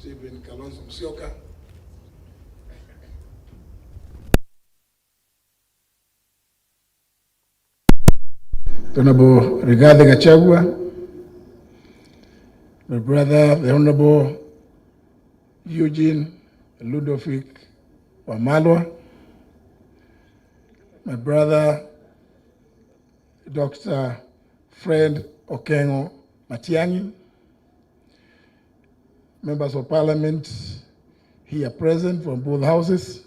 Stephen Kalonzo Musyoka, Honorable Gachagua, my brother, the Honorable Eugene Ludovic Wamalwa, my brother, Dr. Fred Okengo Matiang'i, members of parliament here present from both houses,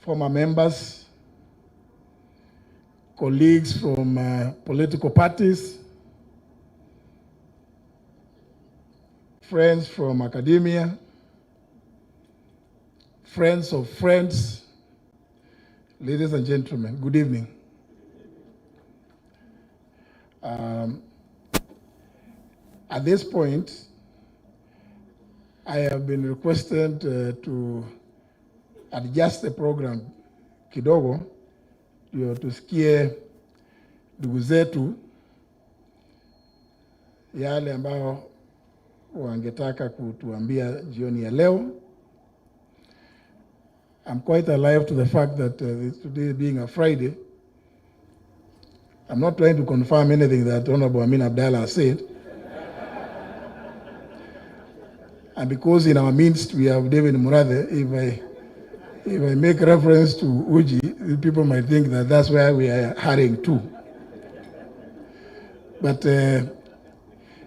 former members, colleagues from political parties, friends from academia, friends of friends, ladies and gentlemen, good evening. At this point, I have been requested to adjust the program kidogo ndio tusikie ndugu zetu yale ambao wangetaka kutuambia jioni ya leo. I'm quite alive to the fact that today being a Friday, I'm not trying to confirm anything that Honorable Amin Abdallah said. And because in our midst we have David Murathe, if I make reference to Uji, people might think that that's where we are hurrying to. But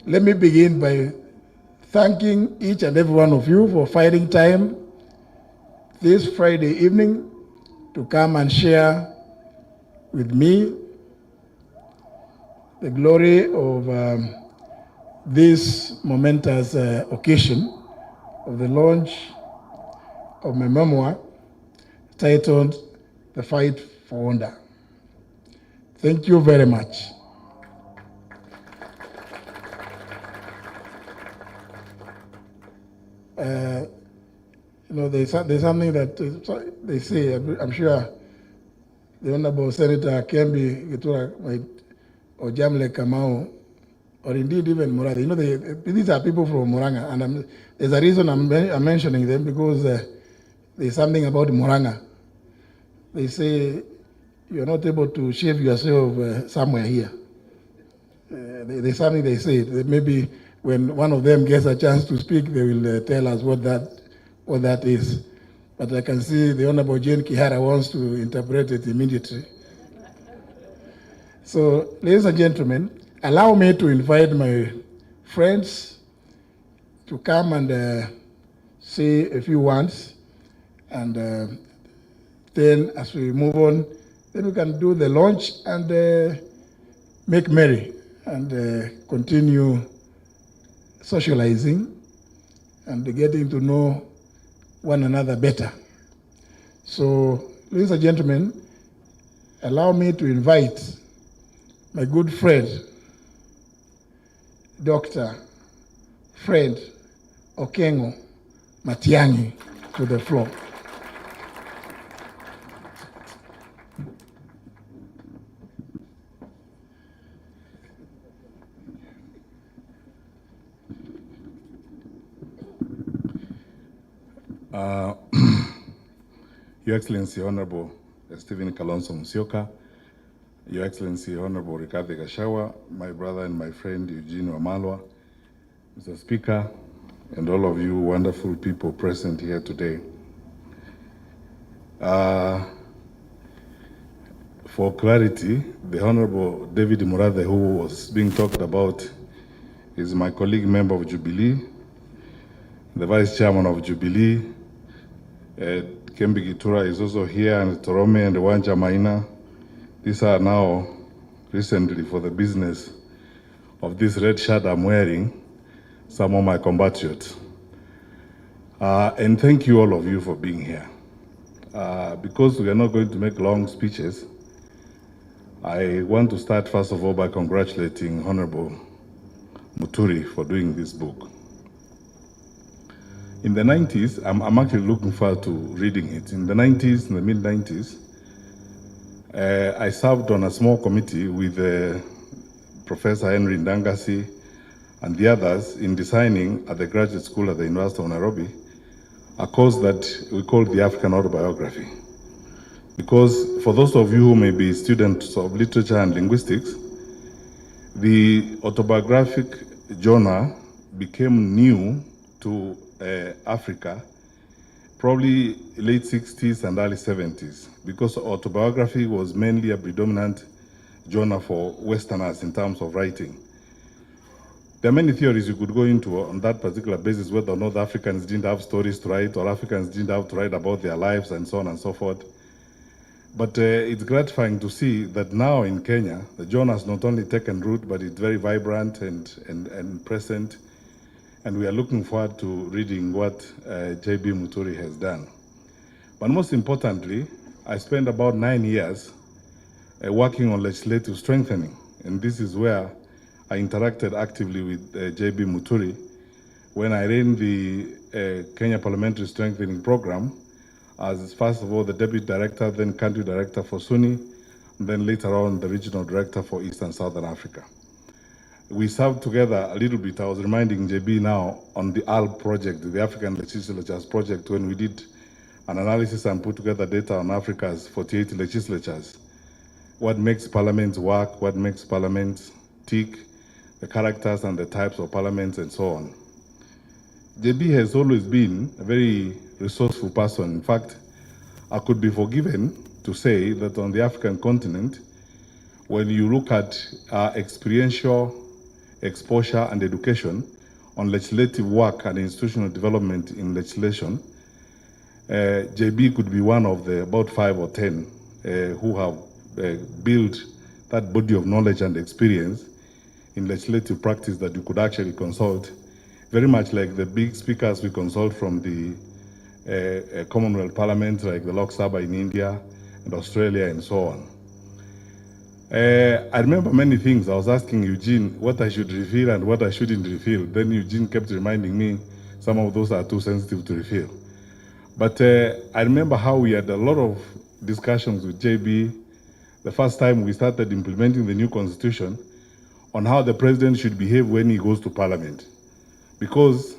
let me begin by thanking each and every one of you for finding time this Friday evening to come and share with me the glory of this momentous occasion of the launch of my memoir titled The Fight for Wonder. Thank you very much. There's something that they say, I'm sure the Honorable Senator Kembi Gitura might, or Jamle Kamau, or indeed even Murathe. These are people from Muranga, and there's a reason I'm mentioning them, because there's something about Muranga. They say you're not able to shave yourself somewhere here. There's something they say. Maybe when one of them gets a chance to speak, they will tell us what that is. But I can see the Honorable Jane Kihara wants to interpret it immediately. So, ladies and gentlemen, allow me to invite my friends to come and say a few words, and then as we move on, then we can do the launch and make merry and continue socializing and getting to know one another better. So, ladies and gentlemen, allow me to invite my good friend, Dr. Fred Okengo Matiang'i, to the floor. Your Excellency, Honorable Stephen Kalonzo Musyoka, Your Excellency, Honorable Gachagua, my brother and my friend Eugene Wamalwa, Mr. Speaker, and all of you wonderful people present here today. For clarity, the Honorable David Murathe, who was being talked about, is my colleague member of Jubilee, the Vice Chairman of Jubilee. Kembi Gitura is also here, and Torome and Wanja Maina. These are now recently, for the business of this red shirt I'm wearing, some of my compatriots. And thank you all of you for being here. Because we are not going to make long speeches, I want to start first of all by congratulating Honorable Muturi for doing this book. In the 90s, I'm actually looking forward to reading it. In the 90s, in the mid-90s, I served on a small committee with Professor Henry Ndangasi, and the others in designing at the graduate school at the University of Nairobi a course that we call the African Autobiography. Because for those of you who may be students of literature and linguistics, the autobiographic genre became new to Africa probably late 60s and early 70s, because autobiography was mainly a predominant genre for Westerners in terms of writing. There are many theories you could go into on that particular basis, whether or not Africans didn't have stories to write or Africans didn't have to write about their lives and so on and so forth. But it's gratifying to see that now in Kenya, the genre has not only taken root, but it's very vibrant and present. And we are looking forward to reading what J.B. Muturi has done. But most importantly, I spent about 9 years working on legislative strengthening. And this is where I interacted actively with J.B. Muturi when I ran the Kenya Parliamentary Strengthening Program as, first of all, the Deputy Director, then Country Director for SUNY, and then later on the Regional Director for East and Southern Africa. We served together a little bit. I was reminding JB now on the ALP project, the African Legislatures project, when we did an analysis and put together data on Africa's 48 legislatures. What makes parliaments work, what makes parliaments tick, the characters and the types of parliaments and so on. JB has always been a very resourceful person. In fact, I could be forgiven to say that on the African continent, when you look at experiential exposure and education on legislative work and institutional development in legislation, JB could be one of the about 5 or 10 who have built that body of knowledge and experience in legislative practice that you could actually consult, very much like the big speakers we consult from the Commonwealth Parliament, like the Lok Sabha in India and Australia and so on. I remember many things. I was asking Eugene what I should reveal and what I shouldn't reveal. Then Eugene kept reminding me some of those are too sensitive to reveal. But I remember how we had a lot of discussions with JB the first time we started implementing the new constitution on how the president should behave when he goes to parliament. Because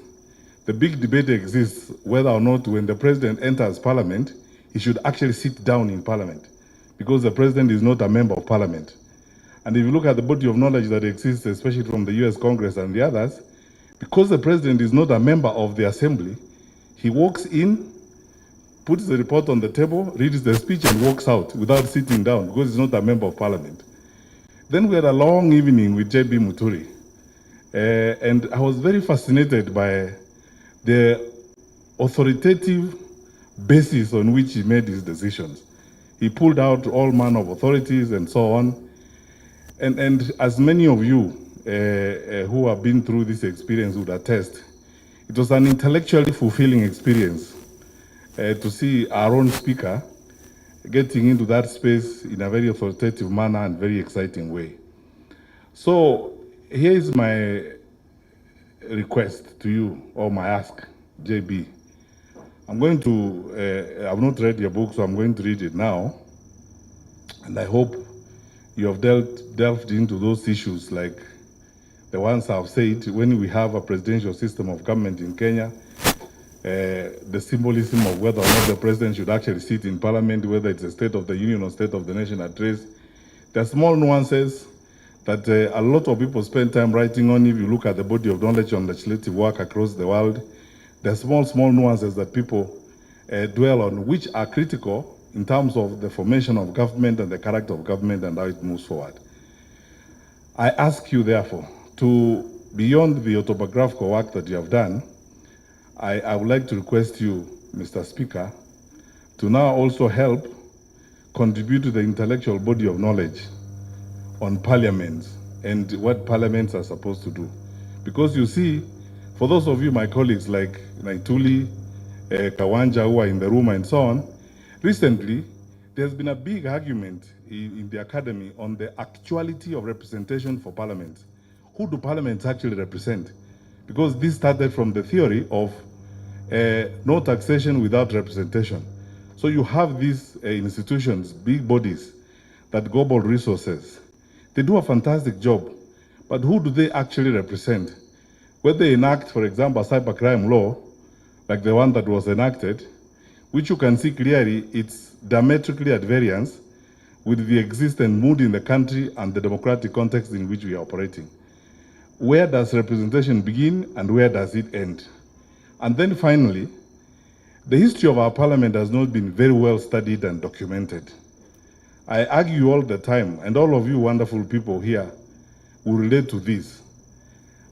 the big debate exists whether or not when the president enters parliament, he should actually sit down in parliament, because the president is not a member of parliament. And if you look at the body of knowledge that exists, especially from the US Congress and the others, because the president is not a member of the assembly, he walks in, puts the report on the table, reads the speech and walks out without sitting down because he's not a member of parliament. Then we had a long evening with J.B. Muturi. And I was very fascinated by the authoritative basis on which he made his decisions. He pulled out all manner of authorities and so on. And as many of you who have been through this experience would attest, it was an intellectually fulfilling experience to see our own speaker getting into that space in a very authoritative manner and very exciting way. So here is my request to you, or my ask, JB. I'm going to, I've not read your book, so I'm going to read it now. And I hope you have delved into those issues like the ones I've said. When we have a presidential system of government in Kenya, the symbolism of whether or not the president should actually sit in parliament, whether it's a State of the Union or State of the Nation address. There are small nuances that a lot of people spend time writing on. If you look at the body of knowledge on legislative work across the world, there are small nuances that people dwell on, which are critical in terms of the formation of government and the character of government and how it moves forward. I ask you, therefore, to, beyond the autobiographical work that you have done, I would like to request you, Mr. Speaker, to now also help contribute to the intellectual body of knowledge on parliaments and what parliaments are supposed to do. Because you see, for those of you, my colleagues like Naituli, Kawanja, who are in the room and so on, recently, there's been a big argument in the academy on the actuality of representation for parliaments. Who do parliaments actually represent? Because this started from the theory of no taxation without representation. So you have these institutions, big bodies that gobble resources. They do a fantastic job, but who do they actually represent? when they enact, for example, a cybercrime law, like the one that was enacted, which you can see clearly it's diametrically at variance with the existing mood in the country and the democratic context in which we are operating. Where does representation begin and where does it end? And then finally, the history of our parliament has not been very well studied and documented. I argue all the time, and all of you wonderful people here will relate to this,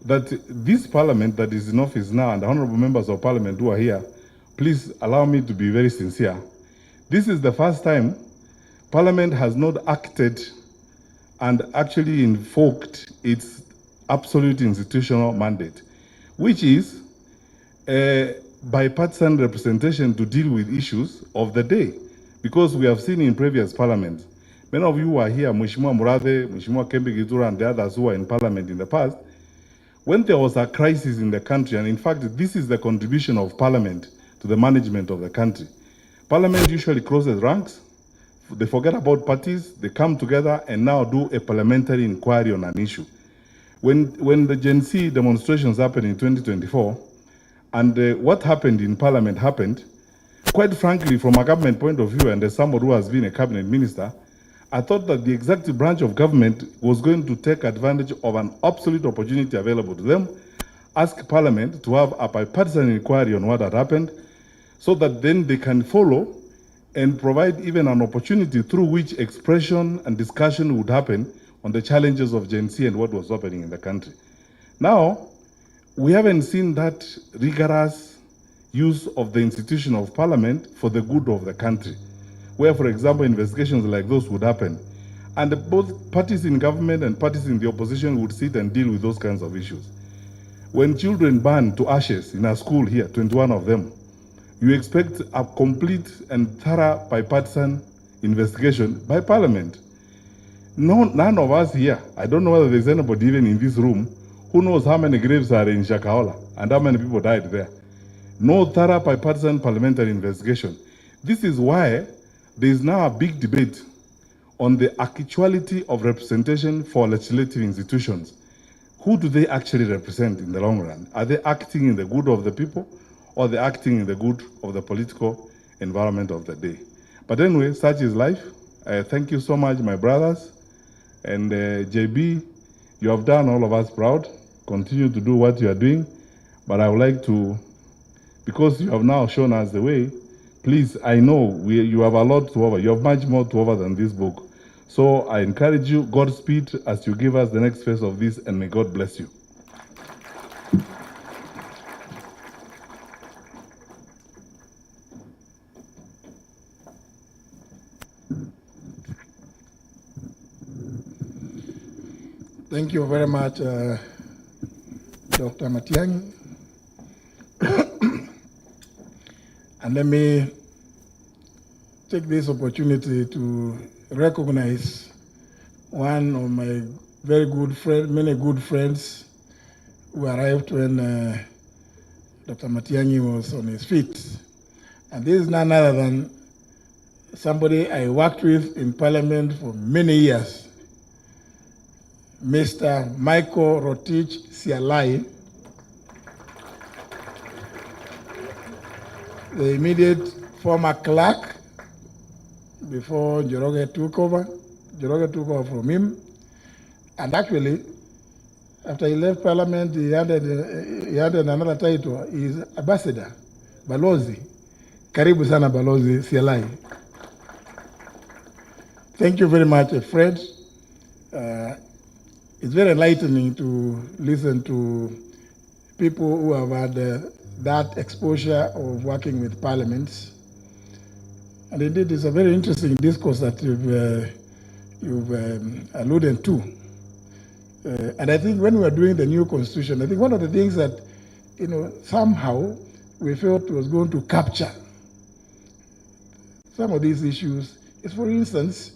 that this parliament that is in office now and the honorable members of parliament who are here, please allow me to be very sincere. This is the first time parliament has not acted and actually invoked its absolute institutional mandate, which is bipartisan representation to deal with issues of the day. Because we have seen in previous parliaments, many of you who are here, Mheshimiwa Murathe, Mheshimiwa Kembe Githura, and the others who were in parliament in the past, when there was a crisis in the country, and in fact, this is the contribution of parliament to the management of the country. Parliament usually closes ranks, they forget about parties, they come together and now do a parliamentary inquiry on an issue. When the Gen Z demonstrations happened in 2024, and what happened in parliament happened, quite frankly, from a government point of view, and as somebody who has been a cabinet minister, I thought that the executive branch of government was going to take advantage of an absolute opportunity available to them, ask Parliament to have a bipartisan inquiry on what had happened, so that then they can follow and provide even an opportunity through which expression and discussion would happen on the challenges of Gen Z and what was happening in the country. Now, we haven't seen that rigorous use of the institution of Parliament for the good of the country, where, for example, investigations like those would happen. And both parties in government and parties in the opposition would sit and deal with those kinds of issues. When children burn to ashes in a school here, 21 of them, you expect a complete and thorough bipartisan investigation by Parliament. No, none of us here, I don't know whether there's anybody even in this room, who knows how many graves are in Shakahola and how many people died there. No thorough bipartisan parliamentary investigation. This is why there is now a big debate on the actuality of representation for legislative institutions. Who do they actually represent in the long run? Are they acting in the good of the people, or are they acting in the good of the political environment of the day? But anyway, such is life. Thank you so much, my brothers. And JB, you have done all of us proud. Continue to do what you are doing. But I would like to, because you have now shown us the way, please, I know you have a lot to offer. You have much more to offer than this book. So I encourage you, Godspeed, as you give us the next phase of this, and may God bless you. Thank you very much, Dr. Matiang'i. And let me take this opportunity to recognize one of my very good friends, many good friends who arrived when Dr. Matiang'i was on his feet. And this is none other than somebody I worked with in Parliament for many years, Mr. Michael Rotich Sialai, the immediate former clerk before Njoroge took over. Njoroge took over from him. And actually, after he left Parliament, he added another title. He's ambassador, Balozi. Karibu sana Balozi Sialai. Thank you very much, Fred. It's very enlightening to listen to people who have had that exposure of working with parliaments. And indeed, it's a very interesting discourse that you've alluded to. And I think when we were doing the new constitution, I think one of the things that, somehow we felt was going to capture some of these issues is, for instance,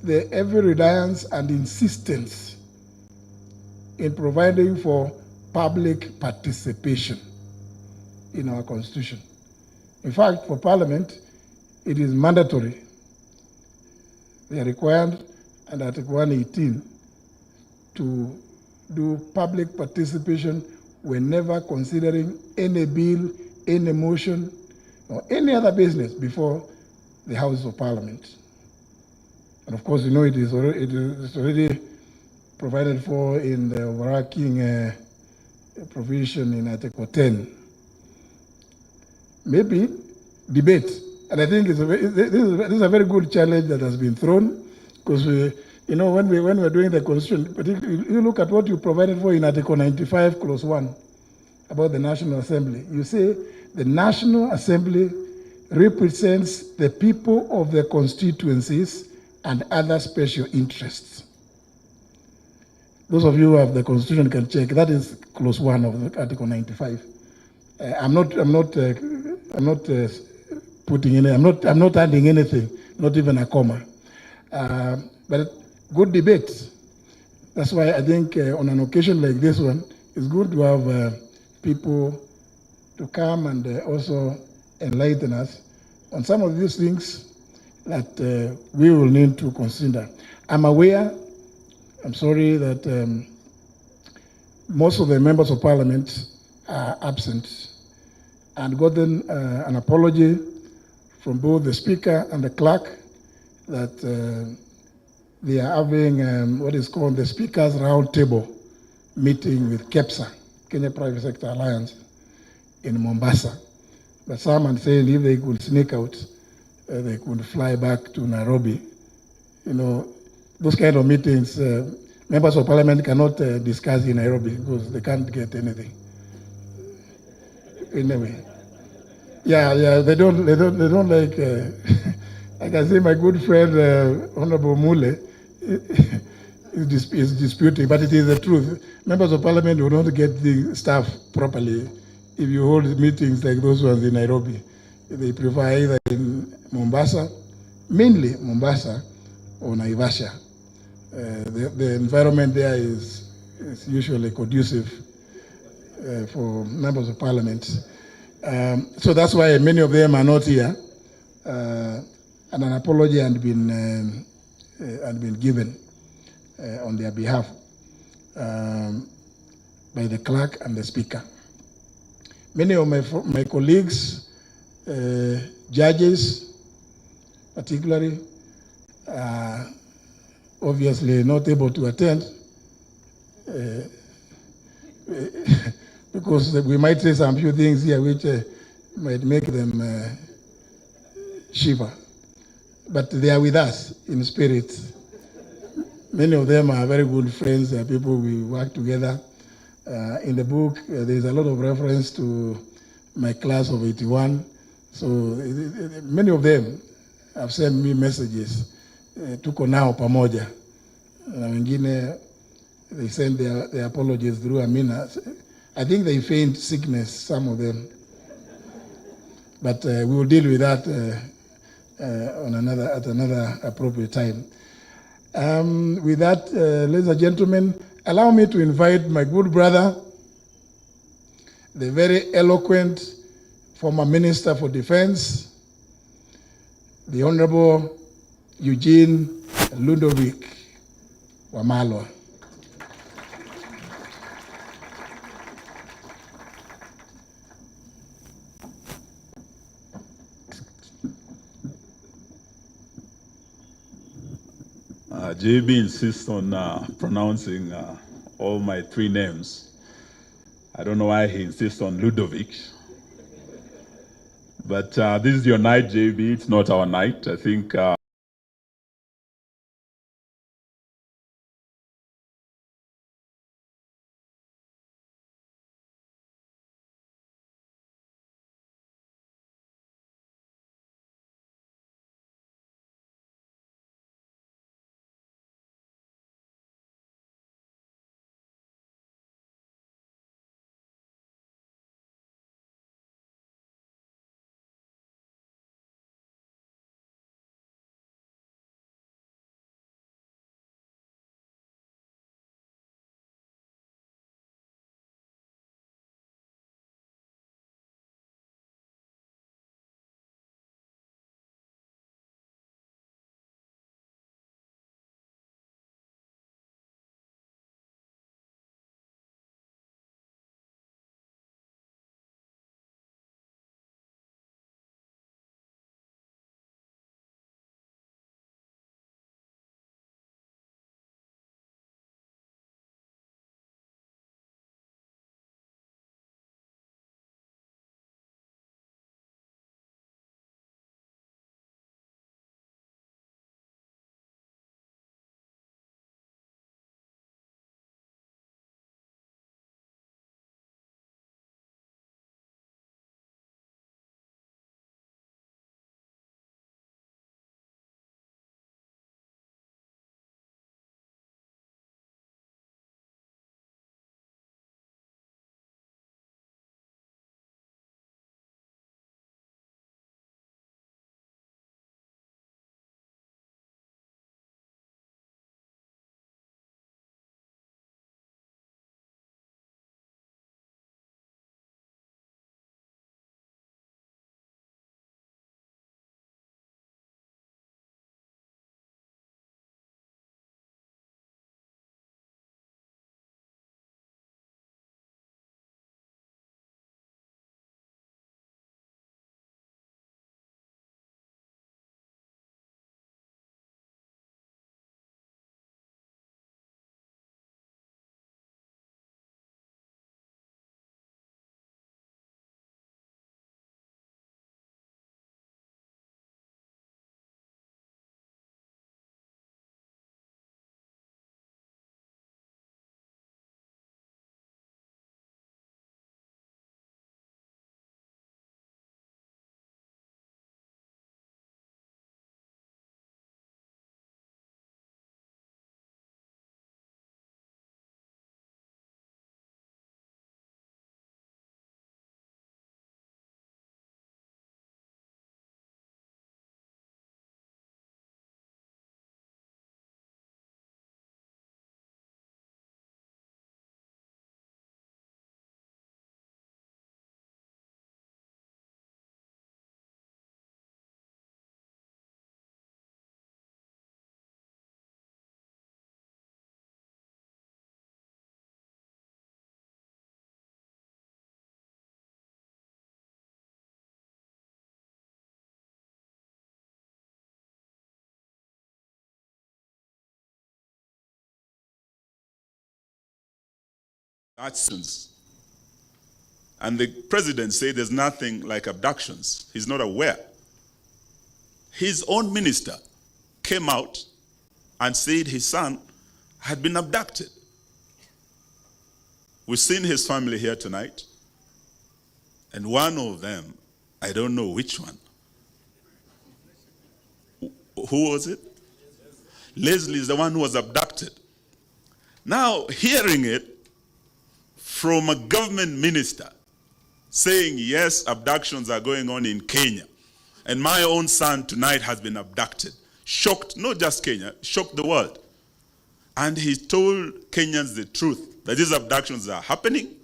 the heavy reliance and insistence in providing for public participation in our constitution. In fact, for Parliament, it is mandatory. They are required under Article 118 to do public participation whenever considering any bill, any motion, or any other business before the House of Parliament. And of course, you know, it is already provided for in the overarching provision in Article 10. Maybe debate. And I think this is a very good challenge that has been thrown, because you know, when we're doing the constitution, particularly you look at what you provided for in Article 95, Clause 1, about the National Assembly. You say the National Assembly represents the people of the constituencies and other special interests. Those of you who have the Constitution can check. That is Clause 1 of Article 95. I'm not putting in. I'm not adding anything, not even a comma. But good debate. That's why I think on an occasion like this one, it's good to have people to come and also enlighten us on some of these things that we will need to consider. I'm aware. I'm sorry that most of the members of Parliament are absent, and gotten an apology from both the Speaker and the Clerk that they are having what is called the Speakers Roundtable meeting with KEPSA, Kenya Private Sector Alliance, in Mombasa. But some are saying if they could sneak out, they could fly back to Nairobi. You know, those kind of meetings, members of Parliament cannot discuss in Nairobi because they can't get anything. Anyway, yeah, they don't like. I can say my good friend Honorable Mule is disputing, but it is the truth. Members of Parliament will not get the staff properly if you hold meetings like those ones in Nairobi. They prefer either in Mombasa, mainly Mombasa, or Naivasha. The environment there is usually conducive for members of Parliament. So that's why many of them are not here, and an apology had been given on their behalf by the clerk and the speaker. Many of my colleagues, judges particularly, obviously not able to attend because we might say some few things here which might make them shiver. But they are with us in spirit. Many of them are very good friends, people we work together. In the book, there's a lot of reference to my class of 81. So many of them have sent me messages. Tuko nao pamoja. Na wengine, they send their apologies through Amina. I think they feigned sickness, some of them. But we will deal with that at another appropriate time. With that, ladies and gentlemen, allow me to invite my good brother, the very eloquent former Minister for Defense, the Honorable Eugene Ludovic Wamalwa. JB insists on pronouncing all my three names. I don't know why he insists on Ludovic. But this is your night, JB. It's not our night. I think Abductions. And the president said there's nothing like abductions. He's not aware. His own minister came out and said his son had been abducted. We've seen his family here tonight. And one of them, I don't know which one. Who was it? Leslie is the one who was abducted. Now, hearing it from a government minister saying, yes, abductions are going on in Kenya, and my own son tonight has been abducted, shocked not just Kenya, shocked the world. And he told Kenyans the truth, that these abductions are happening,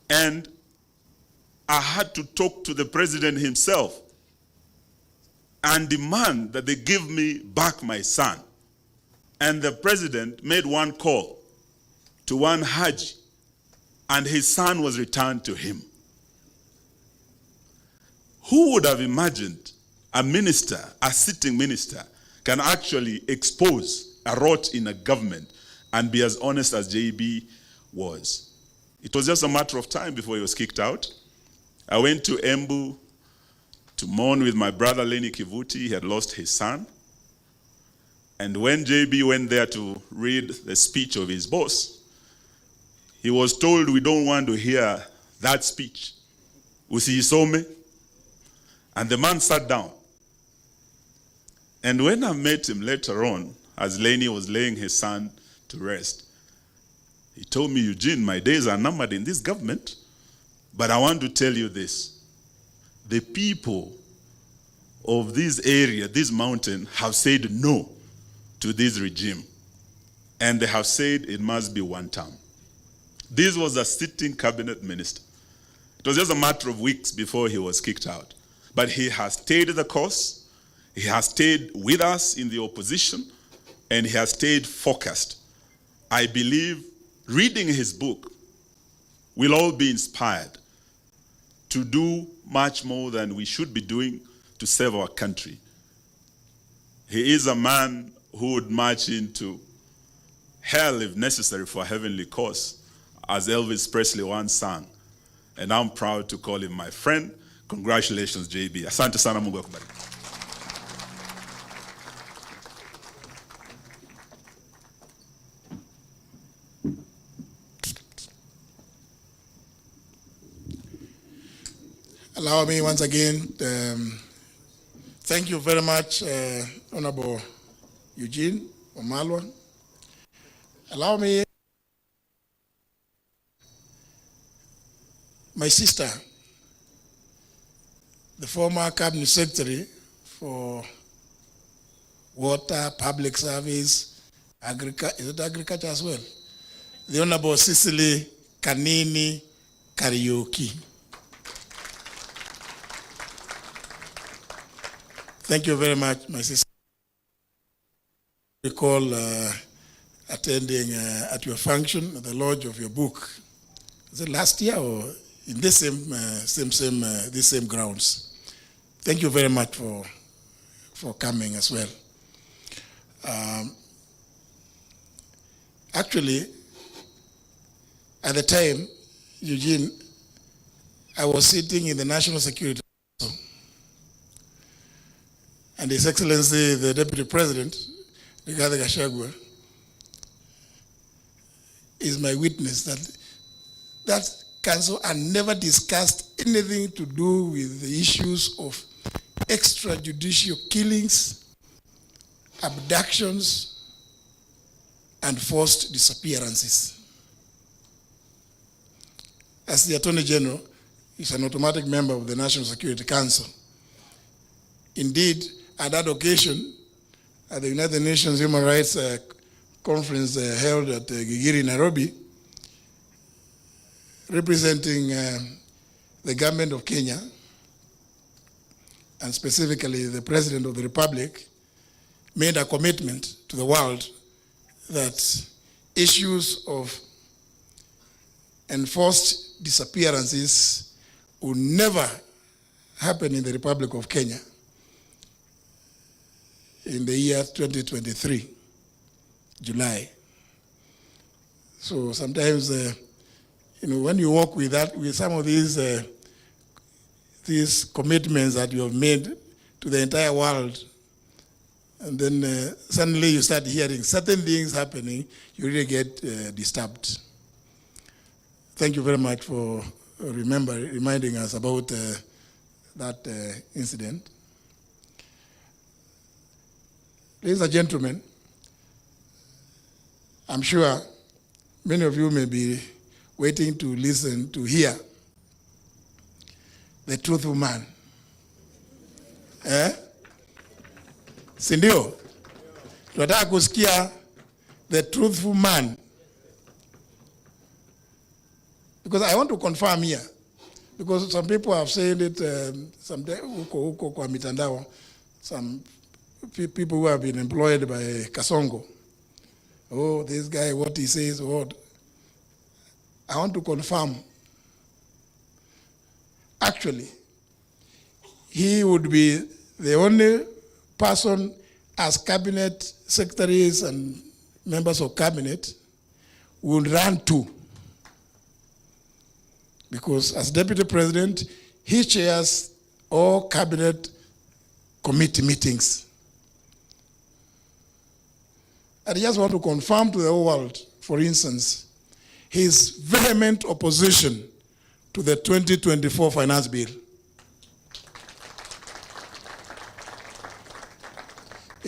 and I had to talk to the president himself and demand that they give me back my son. And the president made one call to one Haji, and his son was returned to him. Who would have imagined a minister, a sitting minister, can actually expose a rot in a government and be as honest as JB was? It was just a matter of time before he was kicked out. I went to Embu to mourn with my brother Lenny Kivuti. He had lost his son. And when JB went there to read the speech of his boss, he was told, we don't want to hear that speech. Usiisome. And the man sat down. And when I met him later on, as Lenny was laying his son to rest, he told me, Eugene, my days are numbered in this government, but I want to tell you this. The people of this area, this mountain, have said no to this regime. And they have said it must be one term. This was a sitting cabinet minister. It was just a matter of weeks before he was kicked out. But he has stayed the course. He has stayed with us in the opposition, and he has stayed focused. I believe reading his book, we'll all be inspired to do much more than we should be doing to save our country. He is a man who would march into hell if necessary for a heavenly cause, as Elvis Presley once sang. And I'm proud to call him my friend. Congratulations, JB. Asante sana, Mungu akubariki. Allow me once again, thank you very much, Honorable Eugene Wamalwa. Allow me, my sister, the former Cabinet Secretary for Water, Public Service, Agriculture as well, the Honorable Cicely Kanini Kariuki. Thank you very much, my sister. I recall attending at your function, at the lodge of your book. Was it last year or in this same grounds? Thank you very much for coming as well. Actually, at the time, Eugene, I was sitting in the National Security Council, and His Excellency, the Deputy President, Rigathi Gachagua, is my witness that council had never discussed anything to do with the issues of extrajudicial killings, abductions, and forced disappearances. As the Attorney General, he's an automatic member of the National Security Council. Indeed, at that occasion, at the United Nations Human Rights Conference held at Gigiri, Nairobi, representing the government of Kenya, and specifically the President of the Republic, made a commitment to the world that issues of enforced disappearances would never happen in the Republic of Kenya in the year 2023, July. So sometimes when you work with that, with some of these commitments that you have made to the entire world, and then suddenly you start hearing certain things happening, you really get disturbed. Thank you very much for reminding us about that incident. Ladies and gentlemen, I'm sure many of you may be waiting to listen, to hear the truthful man. Sindio? Tunataka kusikia the truthful man. Because I want to confirm here. Because some people have said it, some people who have been employed by Kasongo. Oh, this guy, what he says, what? I want to confirm. Actually, he would be the only person as cabinet secretaries and members of cabinet would run to. Because as deputy president, he chairs all cabinet committee meetings. And I just want to confirm to the whole world, for instance, his vehement opposition to the 2024 finance bill.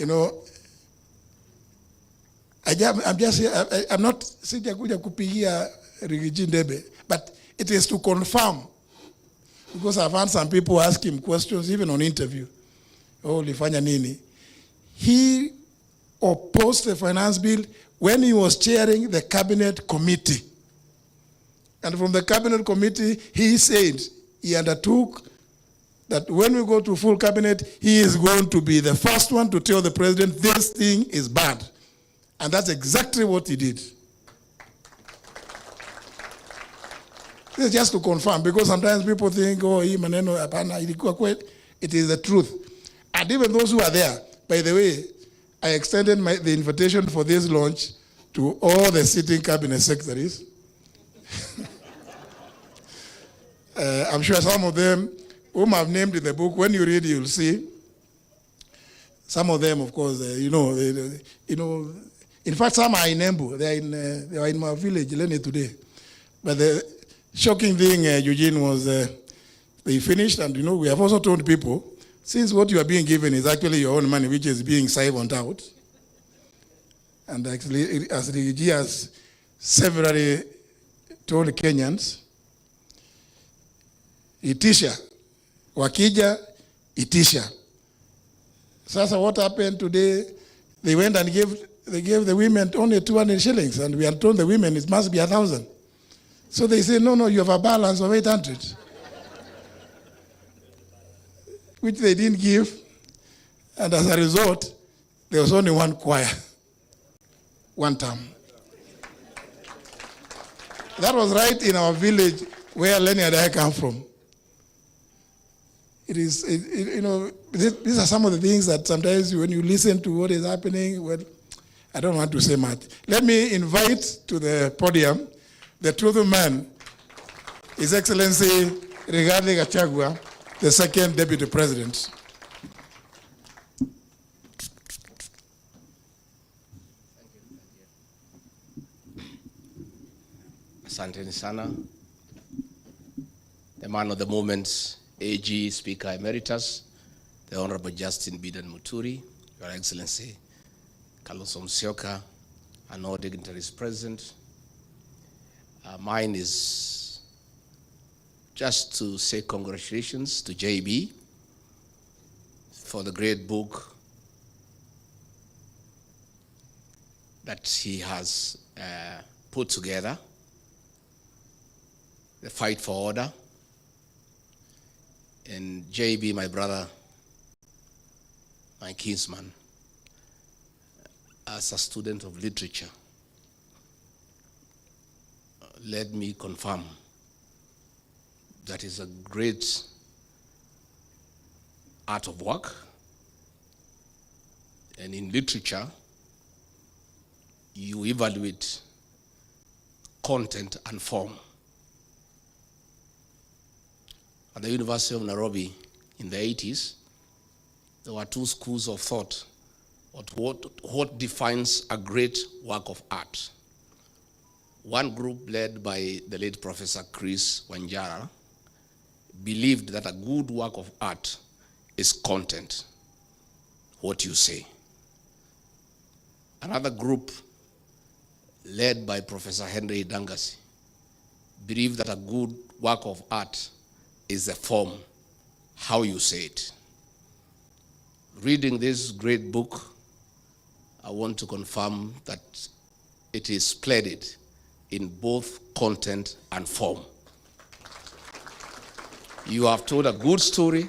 I'm not sijakuja kupigia Rigiji Ndebe, but it is to confirm, because I've had some people ask him questions, even on interview. Oh, ulifanya nini? He opposed the finance bill when he was chairing the cabinet committee. And from the cabinet committee, he said he undertook that when we go to full cabinet, he is going to be the first one to tell the president this thing is bad. And that's exactly what he did. This is just to confirm, because sometimes people think, oh, it is the truth. And even those who are there, by the way, I extended the invitation for this launch to all the sitting cabinet secretaries. I'm sure some of them, whom I've named in the book, when you read, you'll see. Some of them, of course, in fact, some are in Embu. They are in my village, Lene, today. But the shocking thing, Eugene, was they finished, and we have also told people, since what you are being given is actually your own money, which is being siphoned out, and actually, as the EG has severally told Kenyans, itisha, wakija, itisha. Sasa what happened today? They went and gave the women only 200 shillings, and we had told the women it must be 1,000. So they say, no, you have a balance of 800. Which they didn't give, and as a result, there was only one choir, one term. That was right in our village where Lenny and I come from. These are some of the things that sometimes when you listen to what is happening, well, I don't want to say much. Let me invite to the podium the truthful man, His Excellency Rigathi Gachagua, the second deputy president. Asanteni sana. The man of the moment, AG Speaker Emeritus, the Honorable Justin Bidan Muturi, Your Excellency Kalonzo Musyoka, and all dignitaries present. Mine is just to say congratulations to JB for the great book that he has put together, The Fight for Order. And JB, my brother, my kinsman, as a student of literature, let me confirm that is a great art of work. And in literature, you evaluate content and form. at the University of Nairobi in the 80s, there were two schools of thought. What defines a great work of art? One group led by the late Professor Chris Wanjara believed that a good work of art is content, what you say. Another group led by Professor Henry Dangasi believed that a good work of art is the form, how you say it. Reading this great book, I want to confirm that it is splendid in both content and form. You have told a good story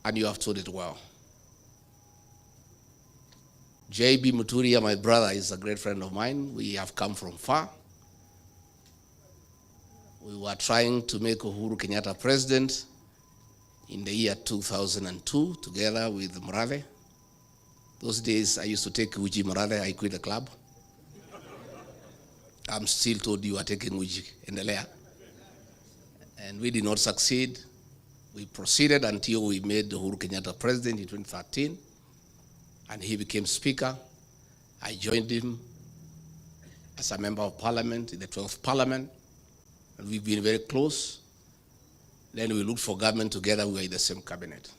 and you have told it well. J.B. Muturi, my brother, is a great friend of mine. We have come from far. We were trying to make Uhuru Kenyatta president in the year 2002 together with Murathe. Those days I used to take Uji Murathe, I quit the club. I'm still told you are taking Uji in the layer. And we did not succeed. We proceeded until we made Uhuru Kenyatta president in 2013. And he became speaker. I joined him as a member of parliament in the 12th parliament. And we've been very close. Then we looked for government together, we were in the same cabinet.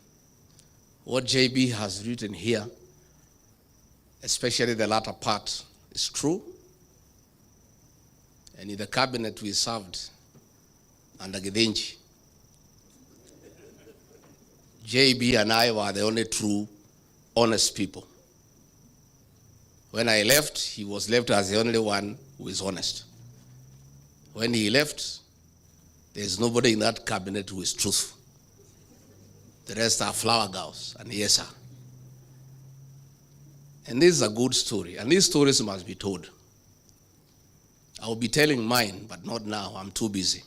What JB has written here, especially the latter part, is true. And in the cabinet we served under Githinji, JB and I were the only true, honest people. When I left, he was left as the only one who is honest. When he left, there's nobody in that cabinet who is truthful. The rest are flower girls and yes, sir. And this is a good story, and these stories must be told. I will be telling mine, but not now. I'm too busy.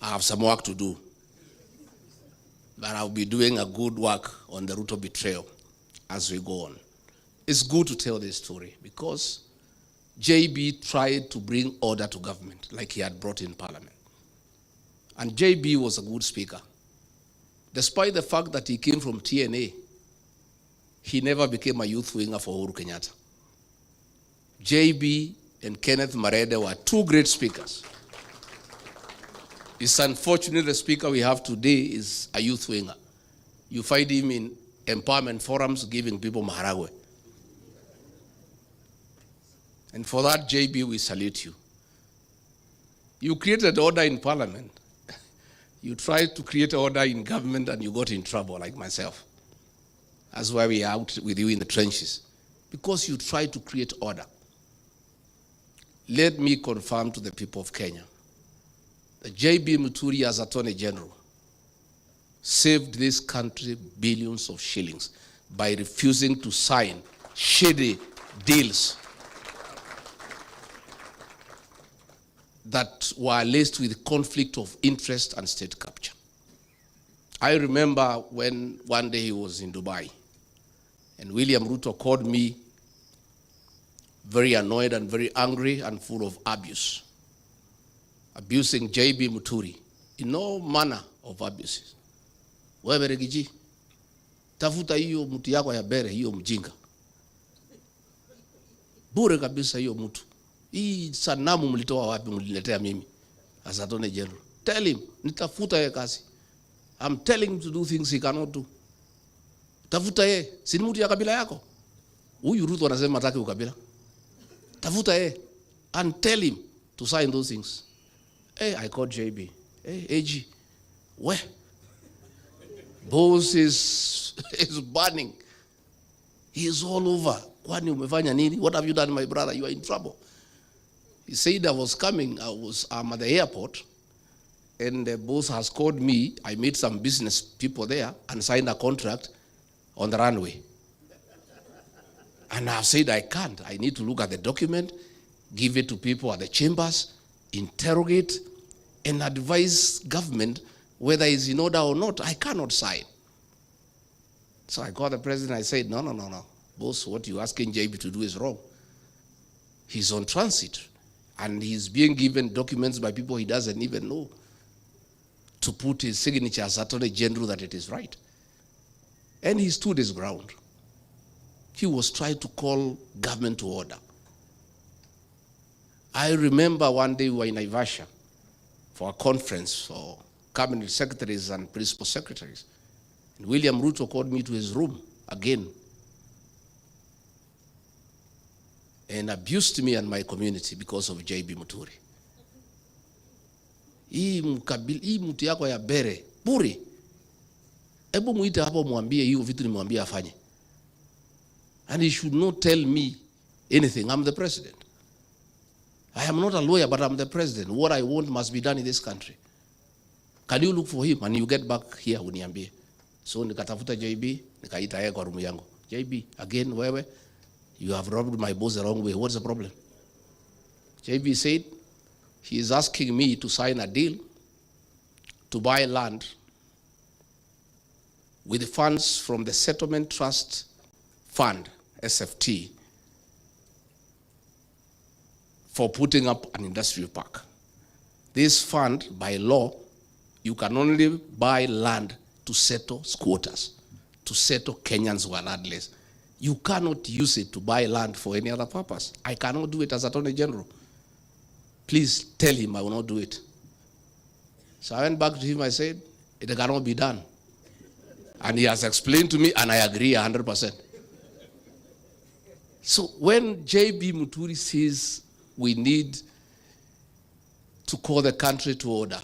I have some work to do. But I'll be doing a good work on the root of betrayal as we go on. It's good to tell this story because JB tried to bring order to government like he had brought in parliament. And JB was a good speaker. Despite the fact that he came from TNA, he never became a youth winger for Uhuru Kenyatta. JB and Kenneth Marede were two great speakers. It's unfortunate the speaker we have today is a youth winger. You find him in empowerment forums giving people maharagwe. And for that, JB, we salute you. You created order in parliament. You tried to create order in government and you got in trouble, like myself. That's why we are out with you in the trenches. Because you tried to create order. Let me confirm to the people of Kenya that J.B. Muturi as Attorney General saved this country billions of shillings by refusing to sign shady deals that were laced with conflict of interest and state capture. I remember when one day he was in Dubai and William Ruto called me very annoyed and very angry and full of abuse, abusing J.B. Muturi in all manner of abuses. Wewe Regiji, tafuta hiyo mtu yako ya bere, hiyo mjinga. Bure kabisa hiyo mtu. Hii sanamu mlitoa wapi mliletea mimi as Attorney General? Tell him, nitafuta yeye kazi. I'm telling him to do things he cannot do. Tafuta yeye, si mtu ya kabila yako. Huyu Ruto anasema hataki ukabila. Tafuta yeye and tell him to sign those things. Hey, I called JB. Hey, AG, where? Boss is burning. He is all over. Kwani umefanya nini? What have you done, my brother? You are in trouble. He said I was coming. I'm at the airport, and the boss has called me. I met some business people there and signed a contract on the runway. And I've said I can't. I need to look at the document, give it to people at the chambers, interrogate, and advise government whether it's in order or not. I cannot sign. So I called the president. I said, no. Boss, what you're asking JB to do is wrong. He's on transit, and he's being given documents by people he doesn't even know. to put his signature as Attorney General that it is right. And he stood his ground. He was trying to call government to order. I remember one day we were in Naivasha for a conference for cabinet secretaries and principal secretaries. And William Ruto called me to his room again and abused me and my community because of JB Muturi. Hii mtu yako ya bere, buri. Ebu muite hapo mwambie hiyo vitu nimwambie afanye. And he should not tell me anything. I'm the president. I am not a lawyer, but I'm the president. What I want must be done in this country. Can you look for him? And you get back here uniambie. So nikatafuta JB, nikaita yeye kwa room yangu. JB, again wewe, you have robbed my boss the wrong way. What's the problem? JB said, he is asking me to sign a deal to buy land with the funds from the Settlement Trust Fund, SFT, for putting up an industrial park. This fund, by law, you can only buy land to settle squatters, to settle Kenyans who are landless. You cannot use it to buy land for any other purpose. I cannot do it as Attorney General. Please tell him I will not do it. So I went back to him, I said, it cannot be done. And he has explained to me, and I agree 100%. So when JB Muturi says we need to call the country to order,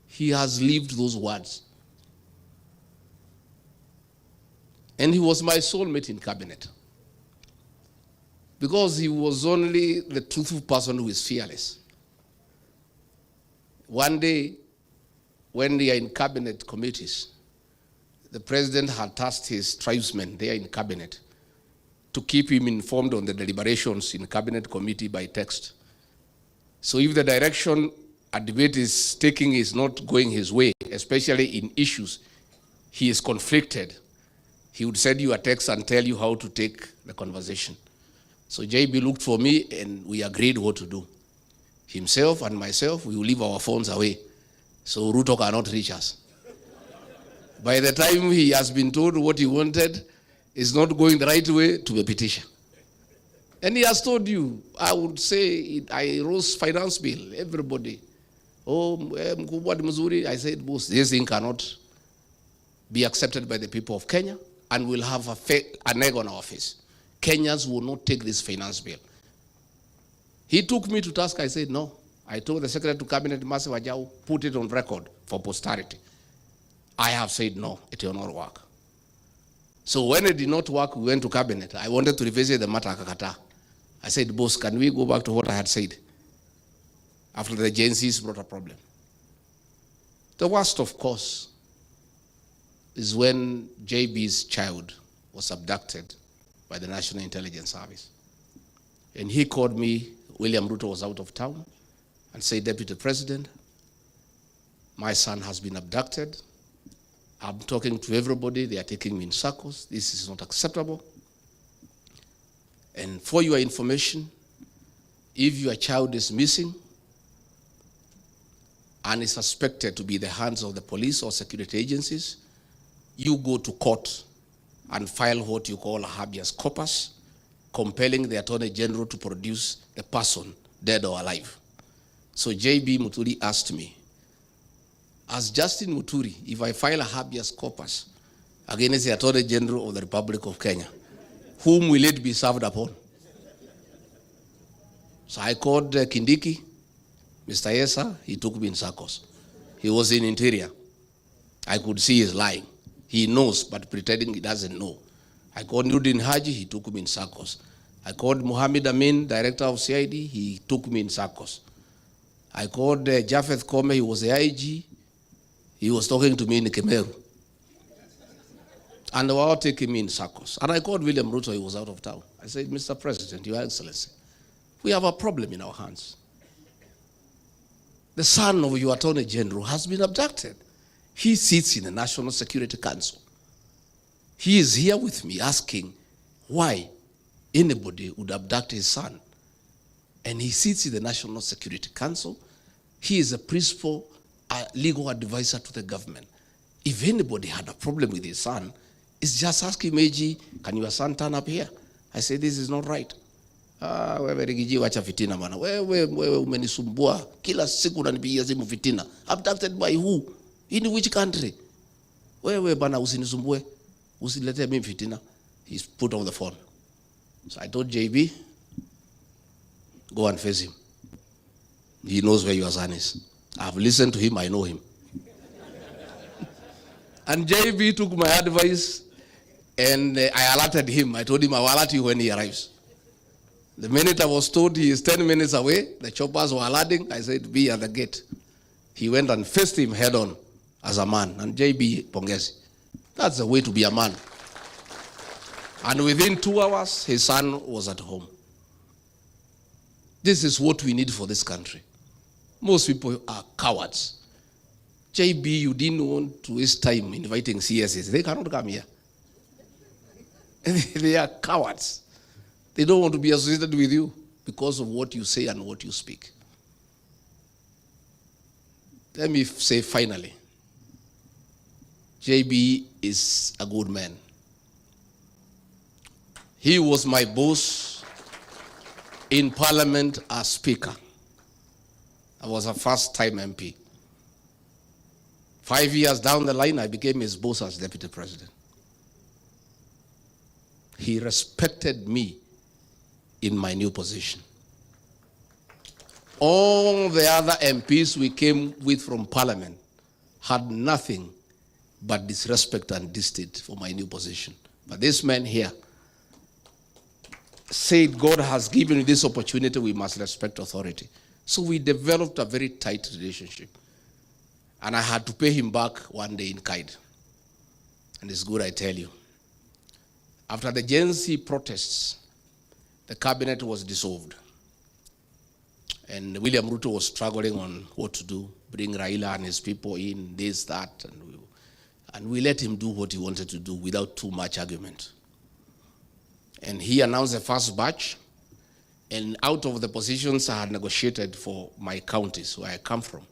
he has lived those words. And he was my soulmate in cabinet, because he was only the truthful person who is fearless. One day, when they are in cabinet committees, the president had tasked his tribesmen there in cabinet to keep him informed on the deliberations in cabinet committee by text. So if the direction a debate is taking is not going his way, especially in issues he is conflicted, he would send you a text and tell you how to take the conversation. So JB looked for me and we agreed what to do. Himself and myself, we will leave our phones away so Ruto cannot reach us. By the time he has been told what he wanted is not going the right way, to the petition. And he has told you, I would say, I rose finance bill, everybody. Oh, mkubwa Muturi, I said, boss, this thing cannot be accepted by the people of Kenya, and we'll have an egg on our face. Kenyans will not take this finance bill. He took me to task. I said, no. I told the Secretary to Cabinet, Mase Wajau, put it on record for posterity. I have said, no, it will not work. So when it did not work, we went to Cabinet. I wanted to revisit the matter, Kakata. I said, boss, can we go back to what I had said? After the agencies brought a problem. The worst, of course, is when JB's child was abducted by the National Intelligence Service. And he called me, William Ruto was out of town, and said, Deputy President, my son has been abducted. I'm talking to everybody, they are taking me in circles. This is not acceptable. And for your information, if your child is missing and is suspected to be in the hands of the police or security agencies, you go to court and file what you call a habeas corpus, compelling the Attorney General to produce the person, dead or alive. So JB Muturi asked me, as Justin Muturi, if I file a habeas corpus against the Attorney General of the Republic of Kenya, whom will it be served upon? So I called Kindiki, Mr. Yesa, he took me in circles. He was in Interior. I could see he's lying. He knows, but pretending he doesn't know. I called Nudin Haji, he took me in circles. I called Mohammed Amin, director of CID, he took me in circles. I called Japheth Kome, he was the IG, he was talking to me in Kemeru. And they were all taking me in circles. And I called William Ruto, he was out of town. I said, Mr. President, Your Excellency, we have a problem in our hands. The son of your Attorney General has been abducted. He sits in the National Security Council. He is here with me asking why anybody would abduct his son. And he sits in the National Security Council. He is a principal a legal advisor to the government. If anybody had a problem with his son, it's just ask him, AG, can your son turn up here? I say, this is not right. Wewe Rigiji wacha fitina bana. Wewe umenisumbua. Kila siku unanipigia simu fitina. Abducted by who? In which country? Wewe bana usinisumbue. Usilete mimi fitina. He's put on the phone. So I told JB, go and face him. He knows where your son is. I've listened to him, I know him. And JB took my advice and I alerted him. I told him I will alert you when he arrives. The minute I was told he is 10 minutes away, the choppers were alerting, I said, be at the gate. He went and faced him head on as a man. And JB Pongezi, that's the way to be a man. And within 2 hours, his son was at home. This is what we need for this country. Most people are cowards. JB, you didn't want to waste time inviting CSs. They cannot come here. They are cowards. They don't want to be associated with you because of what you say and what you speak. Let me say finally, JB is a good man. He was my boss in Parliament as Speaker. I was a first-time MP. 5 years down the line, I became his boss as Deputy President. He respected me in my new position. All the other MPs we came with from Parliament had nothing but disrespect and distaste for my new position. But this man here said, God has given you this opportunity, we must respect authority. So we developed a very tight relationship. And I had to pay him back one day in kind. And it's good I tell you. After the Gen Z protests, the cabinet was dissolved. And William Ruto was struggling on what to do, bring Raila and his people in, this, that, and we let him do what he wanted to do without too much argument. And he announced the first batch, and out of the positions I had negotiated for my counties where I come from,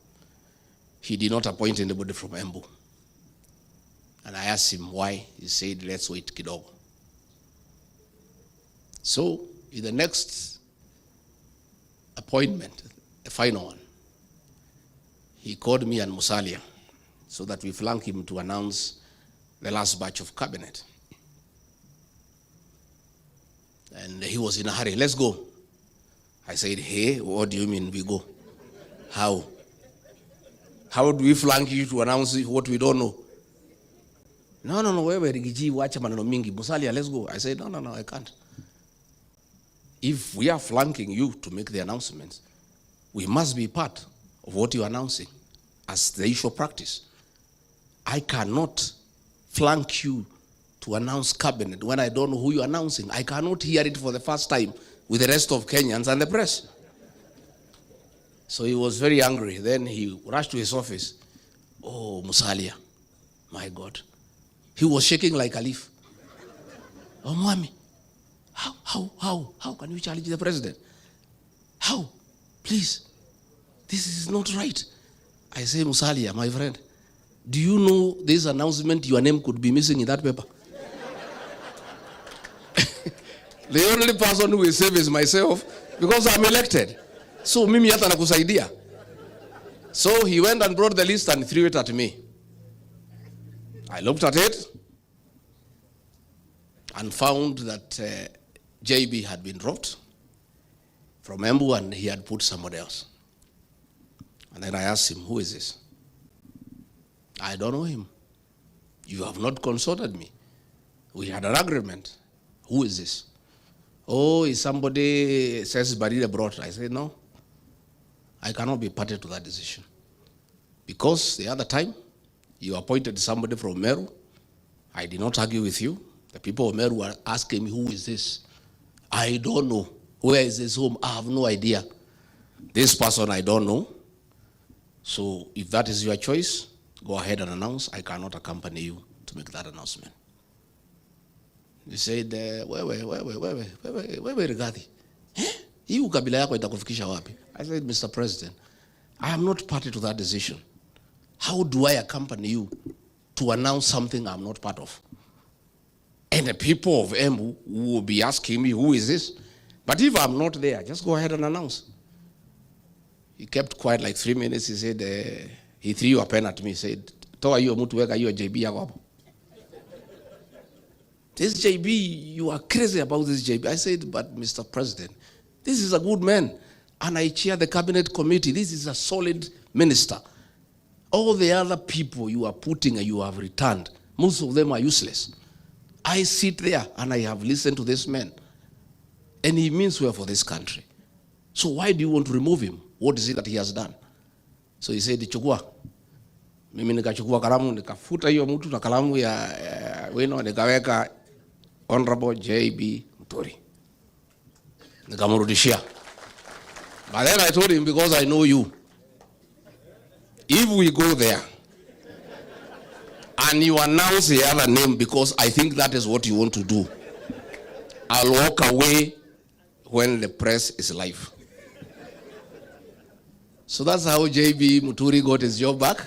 he did not appoint anybody from Embu. And I asked him why. He said, let's wait kidogo. So, in the next appointment, the final one, he called me and Musalia so that we flank him to announce the last batch of cabinet. And he was in a hurry. Let's go. I said, hey, what do you mean we go? How? How do we flank you to announce what we don't know? No, wewe Rigiji wacha maneno mingi. Musalia, let's go. I said, no, I can't. If we are flanking you to make the announcements, we must be part of what you're announcing as the usual practice. I cannot flank you to announce cabinet when I don't know who you're announcing. I cannot hear it for the first time with the rest of Kenyans and the press. So he was very angry. Then he rushed to his office. Oh, Musalia, my God. He was shaking like a leaf. Oh, Mwami, how can you challenge the president? How? Please, this is not right. I say, Musalia, my friend, do you know this announcement, your name could be missing in that paper? The only person who is safe is myself because I'm elected. So mimi hata nakusaidia. So he went and brought the list and threw it at me. I looked at it and found that JB had been dropped from Embu and he had put somebody else. And then I asked him, who is this? I don't know him. You have not consulted me. We had an agreement. Who is this? Oh, is somebody says Barida brought. I said, no, I cannot be party to that decision. Because the other time, you appointed somebody from Meru. I did not argue with you. The people of Meru were asking me, who is this? I don't know. Where is this home? I have no idea. This person I don't know. So if that is your choice, go ahead and announce. I cannot accompany you to make that announcement. He said, wewe Rigathi. Hii ukabila yako itakufikisha wapi? I said, Mr. President, I am not party to that decision. How do I accompany you to announce something I'm not part of? And the people of Embu will be asking me, who is this? But if I'm not there, just go ahead and announce. He kept quiet like 3 minutes. He said, he threw a pen at me. He said, Toa you mtu weka you JB yako hapo. This JB, you are crazy about this JB. I said, but Mr. President, this is a good man. And I chair the cabinet committee. This is a solid minister. All the other people you are putting and you have returned, most of them are useless. I sit there and I have listened to this man. And he means well for this country. So why do you want to remove him? What is it that he has done? So he said, chukua. Mimi nikachukua kalamu, nikafuta hiyo mtu na kalamu ya wino, nikaweka Honorable J.B. Muturi. Nikamrudishia. But then I told him, because I know you, if we go there and you announce the other name because I think that is what you want to do, I'll walk away when the press is live. So that's how J.B. Muturi got his job back.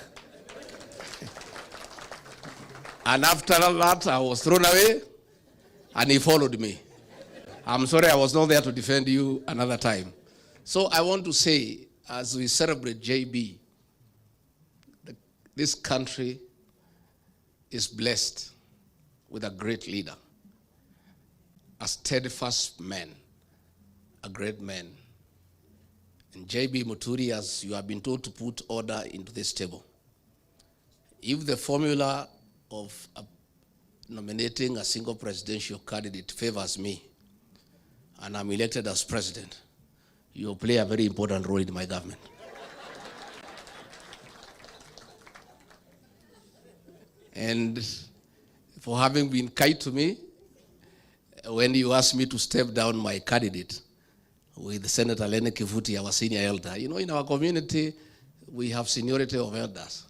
And after that, I was thrown away, and he followed me. I'm sorry I was not there to defend you another time. So I want to say, as we celebrate J.B., this country is blessed with a great leader, a steadfast man, a great man. And J.B. Muturi, as you have been told to put order into this table. If the formula of nominating a single presidential candidate favors me, and I'm elected as president, you will play a very important role in my government. And for having been kind to me, when you asked me to step down my candidate with Senator Lene Kivuti, our senior elder, you know, in our community, we have seniority of elders.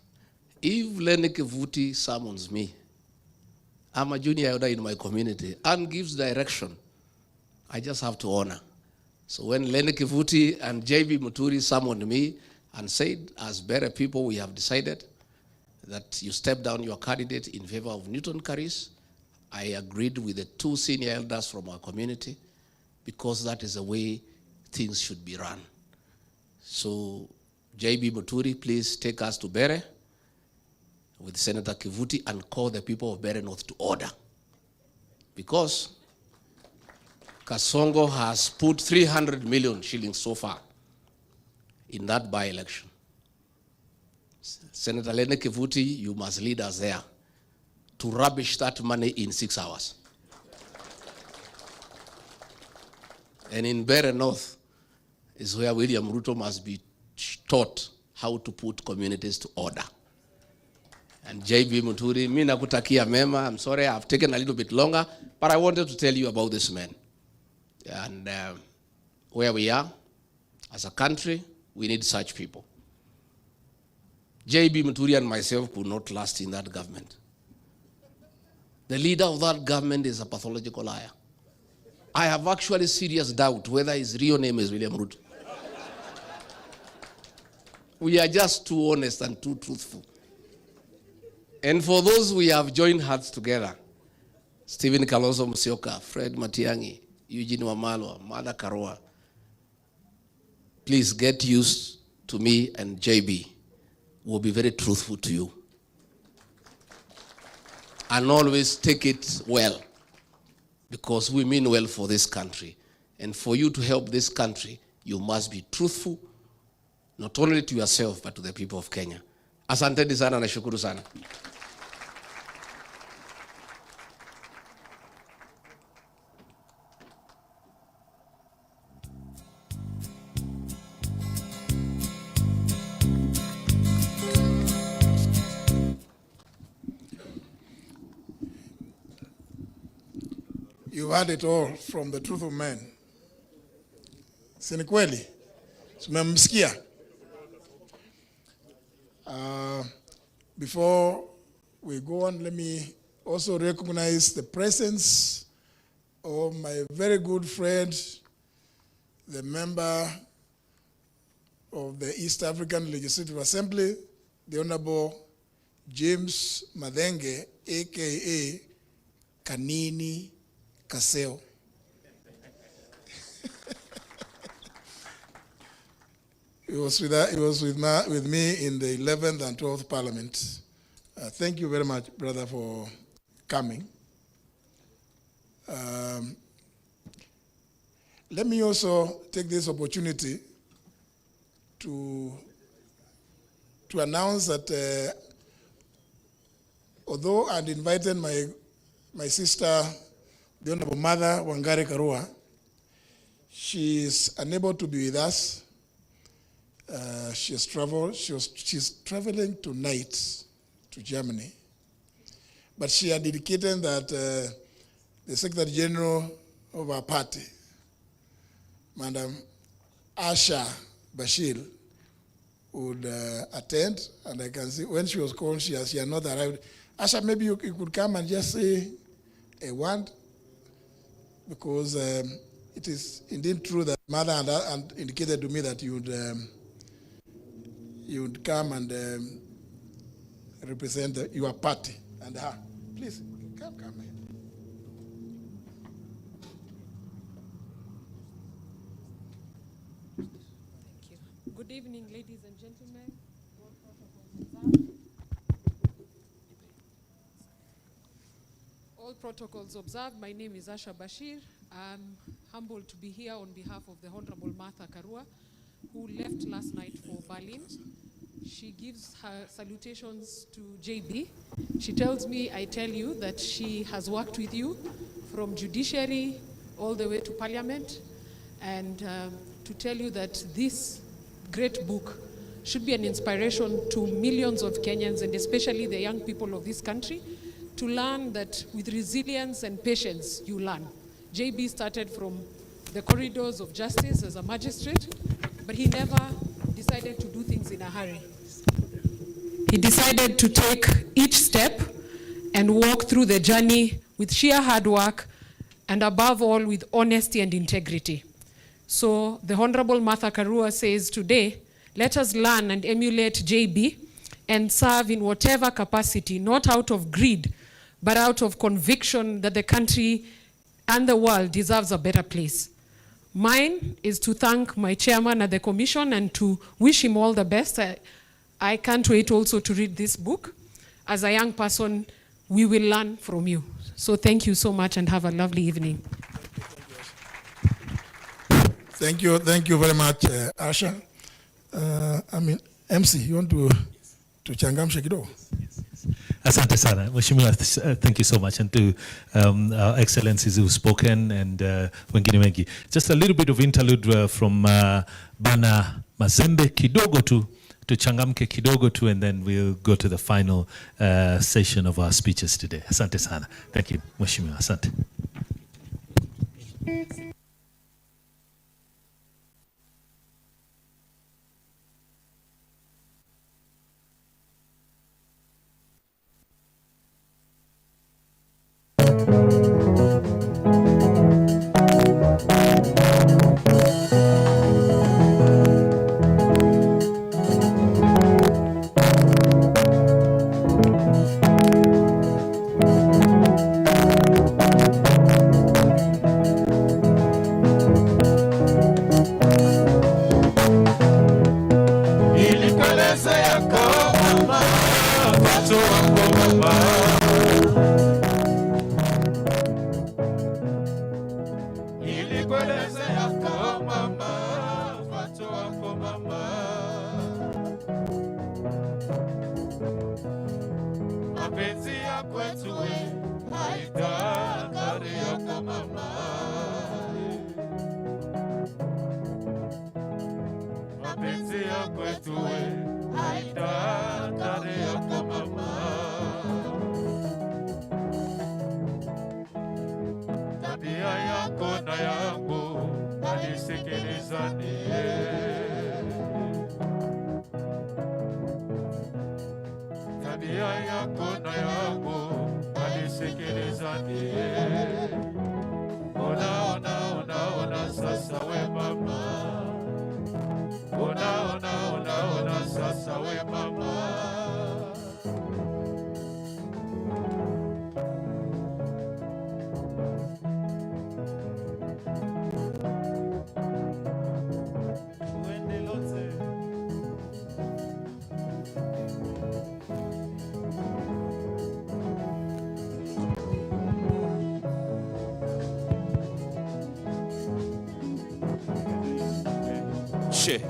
If Lene Kivuti summons me, I'm a junior elder in my community, and gives direction, I just have to honor. So when Lene Kivuti and J.B. Muturi summoned me and said, as better people, we have decided that you step down your candidate in favor of Newton Karis, I agreed with the two senior elders from our community, because that is the way things should be run. So J.B. Muturi, please take us to Bere with Senator Kivuti and call the people of Bere North to order. Because Kasongo has put 300 million shillings so far in that by-election. Senator Lene Kivuti, you must lead us there to rubbish that money in 6 hours. And in Bere North is where William Ruto must be taught how to put communities to order. And J.B. Muturi, mimi nakutakia mema. I'm sorry I've taken a little bit longer, but I wanted to tell you about this man. And where we are as a country, we need such people. J.B. Muturi and myself could not last in that government. The leader of that government is a pathological liar. I have actually serious doubt whether his real name is William Ruto. We are just too honest and too truthful. And for those we have joined hearts together, Stephen Kalonzo Musyoka, Fred Matiang'i, Eugene Wamalwa, Mother Karua, please get used to me, and JB will be very truthful to you. And always take it well, because we mean well for this country. And for you to help this country, you must be truthful, not only to yourself, but to the people of Kenya. Asanteni sana na shukuru sana. You've heard it all from the truthful man. Si ni kweli? Tumemsikia. Before we go on, let me also recognize the presence of my very good friend, the member of the East African Legislative Assembly, the Honorable James Madenge, aka Kanini Kaseo. He was with me in the 11th and 12th Parliament. Thank you very much, brother, for coming. Let me also take this opportunity to announce that although I'd invited my sister, the Honorable Mother Wangari Karua, she is unable to be with us. She has traveled. She's traveling tonight to Germany. But she had indicated that the Secretary General of our party, Madam Asha Bashir, would attend, and I can see when she was called, she had not arrived. Asha, maybe you could come and just say a word, because it is indeed true that Mother had indicated to me that you would come and represent your party and her. Please, come here. Thank you. Good evening, ladies and gentlemen. All protocols observed. My name is Asha Bashir. I'm humbled to be here on behalf of the Honorable Martha Karua, who left last night for Berlin. She gives her salutations to JB. She tells me, I tell you, that she has worked with you from judiciary all the way to parliament, and to tell you that this great book should be an inspiration to millions of Kenyans, and especially the young people of this country, to learn that with resilience and patience you learn. JB started from the corridors of justice as a magistrate, but he never decided to do things in a hurry. He decided to take each step and walk through the journey with sheer hard work, and above all with honesty and integrity. So the Honorable Martha Karua says today, let us learn and emulate JB and serve in whatever capacity, not out of greed, but out of conviction that the country and the world deserves a better place. Mine is to thank my chairman at the commission and to wish him all the best. I can't wait also to read this book. As a young person, we will learn from you. So thank you so much and have a lovely evening. Thank you very much, Asha. MC, you want to changamsha kidogo? Asante sana. Mheshimiwa, thank you so much. And to our excellencies who've spoken and wengine wengi. Just a little bit of interlude from Bana Mazembe kidogo tu, tuchangamke kidogo tu, and then we'll go to the final session of our speeches today. Asante sana. Thank you, Mheshimiwa. Asante. Ona sasa we mama Tukaribishe.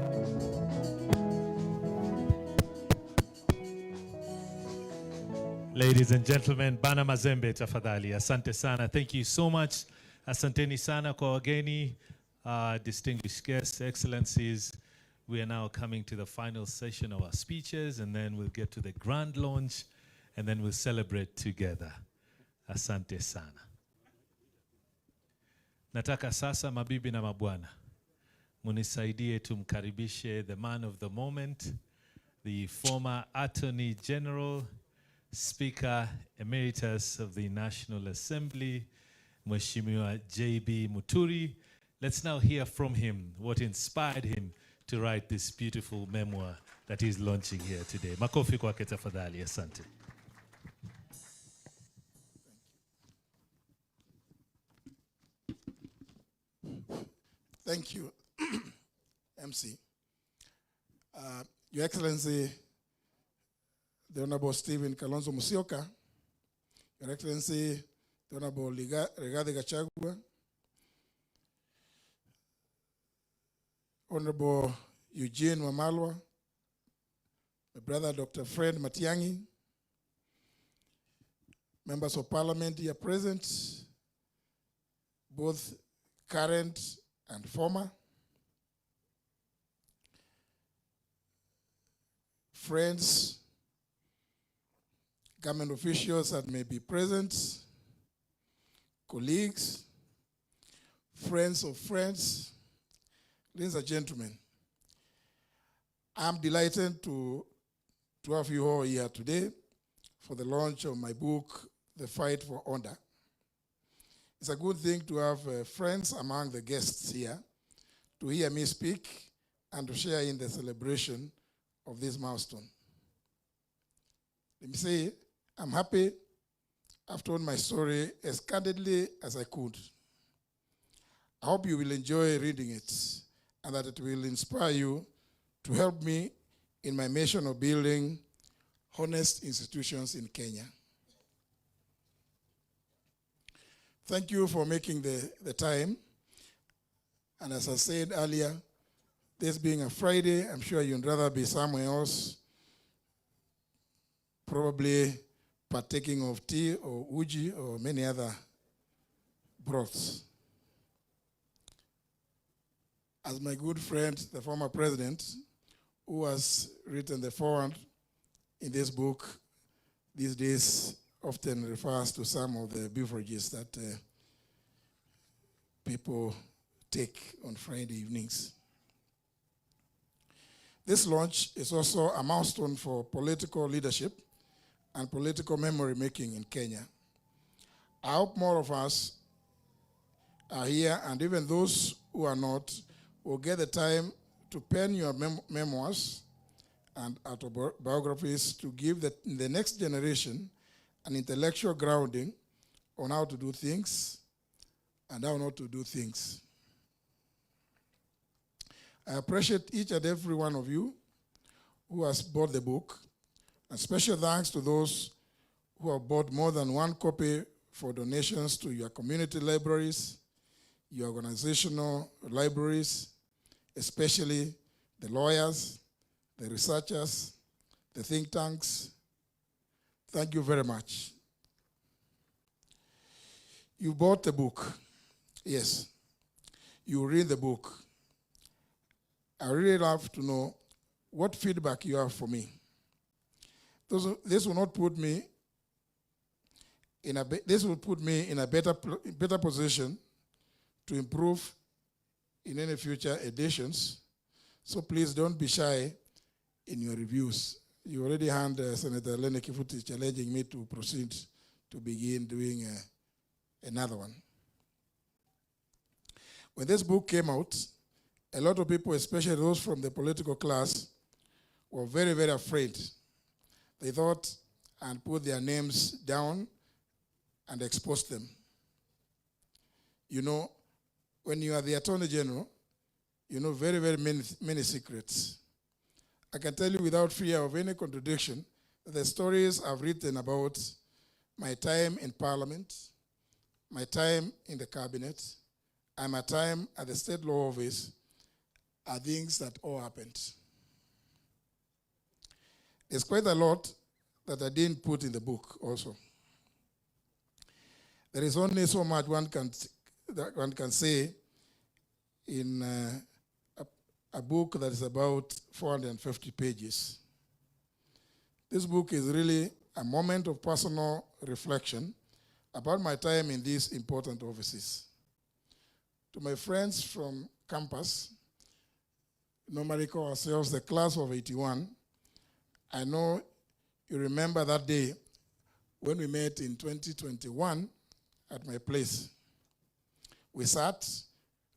Ladies and gentlemen, Bana Mazembe tafadhali. Asante sana. Thank you so much. Asanteni sana kwa wageni, distinguished guests, excellencies. We are now coming to the final session of our speeches, and then we'll get to the grand launch, and then we'll celebrate together. Asante sana. Nataka sasa mabibi na mabwana, munisaidie tumkaribishe the man of the moment, the former Attorney General, Speaker Emeritus of the National Assembly, Mheshimiwa J.B. Muturi. Let's now hear from him what inspired him to write this beautiful memoir that he's launching here today. Makofi kwake tafadhali. Asante. Thank you, MC. Your Excellency, the Honorable Stephen Kalonzo Musyoka, Your Excellency, the Honorable Rigathi Gachagua, Honorable Eugene Wamalwa, my brother Dr. Fred Matiang'i, members of Parliament here present, both current and former, friends, government officials that may be present, colleagues, friends of friends, ladies and gentlemen, I'm delighted to have you all here today for the launch of my book, The Fight for Honor. It's a good thing to have friends among the guests here to hear me speak and to share in the celebration of this milestone. Let me say, I'm happy I've told my story as candidly as I could. I hope you will enjoy reading it and that it will inspire you to help me in my mission of building honest institutions in Kenya. Thank you for making the time. And as I said earlier, this being a Friday, I'm sure you'd rather be somewhere else, probably partaking of tea or uji or many other broths. As my good friend, the former president, who has written the foreword in this book, these days often refers to some of the beverages that people take on Friday evenings. This launch is also a milestone for political leadership and political memory making in Kenya. I hope more of us are here, and even those who are not will get the time to pen your memoirs and autobiographies to give the next generation an intellectual grounding on how to do things and how not to do things. I appreciate each and every one of you who has bought the book, and special thanks to those who have bought more than one copy for donations to your community libraries, your organizational libraries, especially the lawyers, the researchers, the think tanks. Thank you very much. You bought the book. Yes. You read the book. I really love to know what feedback you have for me. This will not put me in a better position to improve in any future editions. So please don't be shy in your reviews. You already had Senator Lene Kifuti challenging me to proceed to begin doing another one. When this book came out, a lot of people, especially those from the political class, were very, very afraid. They thought and put their names down and exposed them. You know, when you are the Attorney General, you know very, very many secrets. I can tell you without fear of any contradiction that the stories I've written about my time in Parliament, my time in the Cabinet, and my time at the State Law Office are things that all happened. There's quite a lot that I didn't put in the book also. There is only so much one can say in a book that is about 450 pages. This book is really a moment of personal reflection about my time in these important offices. To my friends from campus, normally call ourselves the class of 81, I know you remember that day when we met in 2021 at my place. We sat,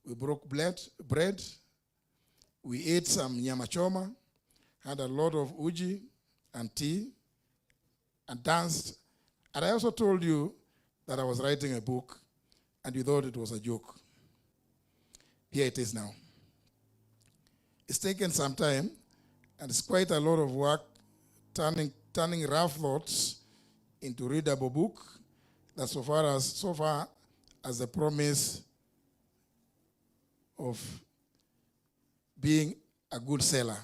we broke bread, we ate some nyama choma, had a lot of uji and tea, and danced. And I also told you that I was writing a book, and you thought it was a joke. Here it is now. It's taken some time, and it's quite a lot of work turning rough thoughts into readable book that so far as the promise of being a good seller.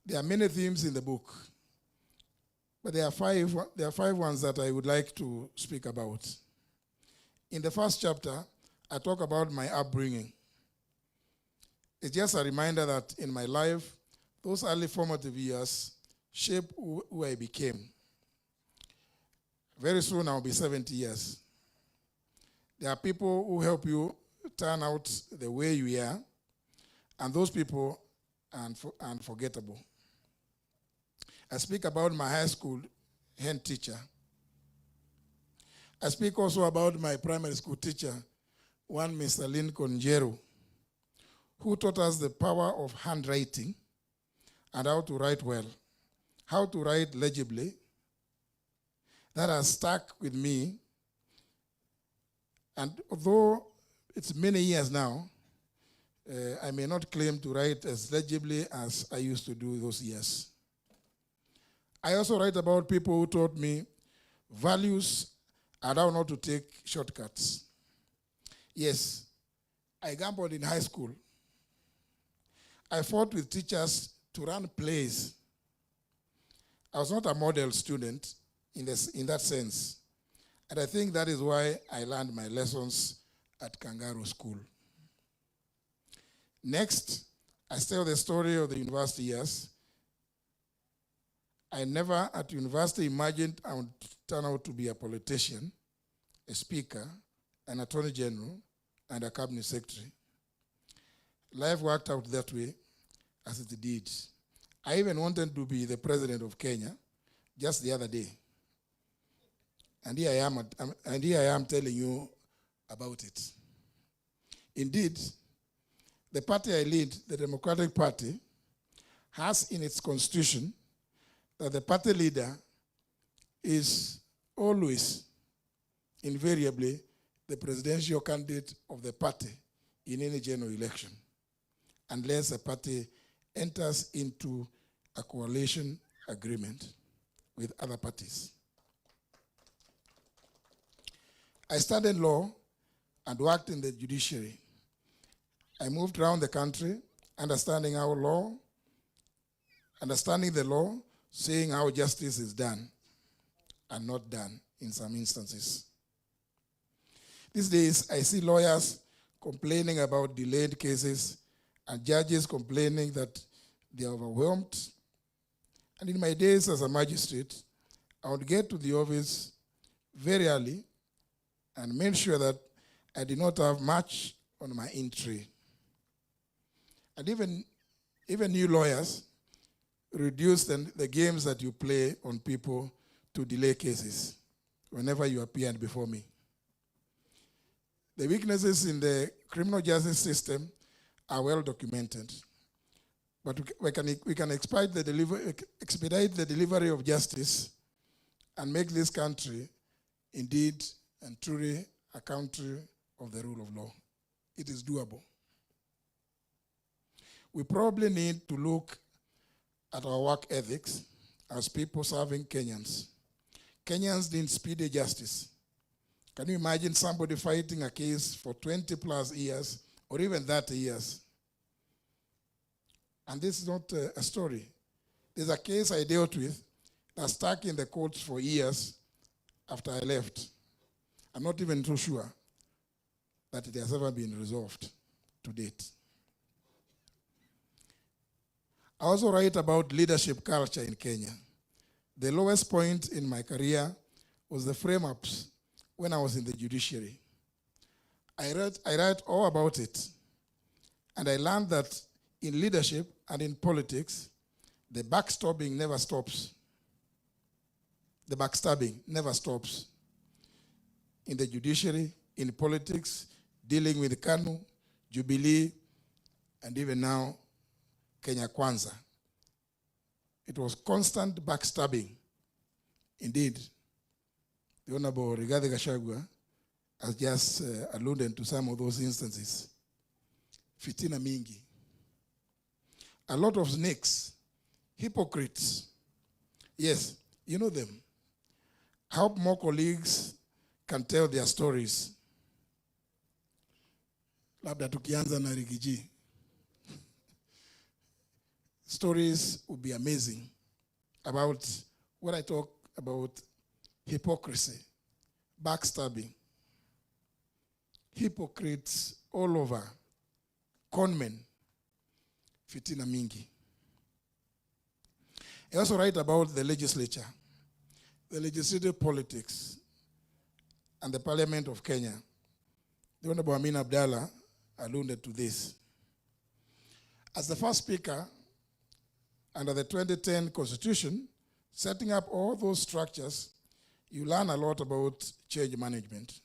There are many themes in the book, but there are five ones that I would like to speak about. In the first chapter, I talk about my upbringing. It's just a reminder that in my life, those early formative years shaped who I became. Very soon I'll be 70 years. There are people who help you turn out the way you are, and those people are unforgettable. I speak about my high school head teacher. I speak also about my primary school teacher, one Mr. Lincoln Jero, who taught us the power of handwriting and how to write well, how to write legibly. That has stuck with me. And although it's many years now, I may not claim to write as legibly as I used to do those years. I also write about people who taught me values and how not to take shortcuts. Yes, I gambled in high school. I fought with teachers to run plays. I was not a model student in that sense. And I think that is why I learned my lessons at Kangaroo School. Next, I tell the story of the university years. I never at university imagined I would turn out to be a politician, a speaker, an attorney general, and a cabinet secretary. Life worked out that way as it did. I even wanted to be the president of Kenya just the other day. And here I am telling you about it. Indeed, the party I lead, the Democratic Party, has in its constitution that the party leader is always, invariably, the presidential candidate of the party in any general election, unless the party enters into a coalition agreement with other parties. I studied law and worked in the judiciary. I moved around the country, understanding the law, seeing how justice is done and not done in some instances. These days, I see lawyers complaining about delayed cases and judges complaining that they are overwhelmed. And in my days as a magistrate, I would get to the office very early and made sure that I did not have much on my entry. And even new lawyers reduce the games that you play on people to delay cases whenever you appeared before me. The weaknesses in the criminal justice system are well documented. But we can expedite the delivery of justice and make this country indeed and truly a country of the rule of law. It is doable. We probably need to look at our work ethics as people serving Kenyans. Kenyans need speedy justice. Can you imagine somebody fighting a case for 20 plus years or even 30 years. And this is not a story. There's a case I dealt with that stuck in the courts for years after I left. I'm not even too sure that it has ever been resolved to date. I also write about leadership culture in Kenya. The lowest point in my career was the frame-ups when I was in the judiciary. I write all about it, and I learned that in leadership and in politics, the backstabbing never stops. The backstabbing never stops. In the judiciary, in politics, dealing with KANU, Jubilee, and even now, Kenya Kwanza. It was constant backstabbing. Indeed, the Honorable Rigathi Gachagua has just alluded to some of those instances. Fitina mingi. A lot of snakes, hypocrites. Yes, you know them. Help more colleagues can tell their stories. Labda tukianza na Rigiji. Stories would be amazing about what I talk about: hypocrisy, backstabbing, hypocrites all over, conmen, fitina mingi. I also write about the legislature, the legislative politics, and the Parliament of Kenya. The Honorable Amin Abdallah alluded to this. As the first speaker, under the 2010 Constitution, setting up all those structures, you learn a lot about change management.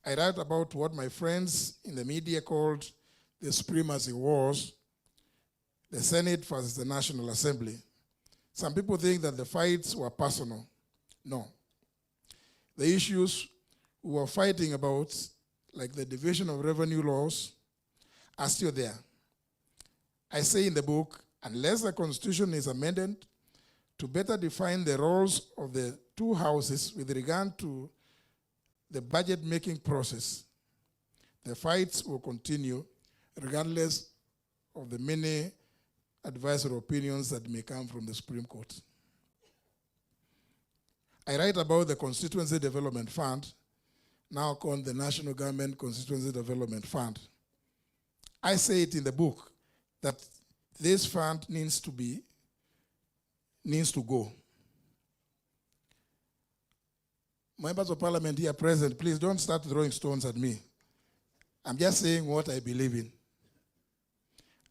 I write about what my friends in the media called the supremacy wars, the Senate versus the National Assembly. Some people think that the fights were personal. No. The issues we were fighting about, like the division of revenue laws, are still there. I say in the book, unless the Constitution is amended to better define the roles of the two houses with regard to the budget-making process, the fights will continue regardless of the many advisory opinions that may come from the Supreme Court. I write about the Constituency Development Fund, now called the National Government Constituency Development Fund. I say it in the book that this fund needs to go. Members of Parliament here present, please don't start throwing stones at me. I'm just saying what I believe in.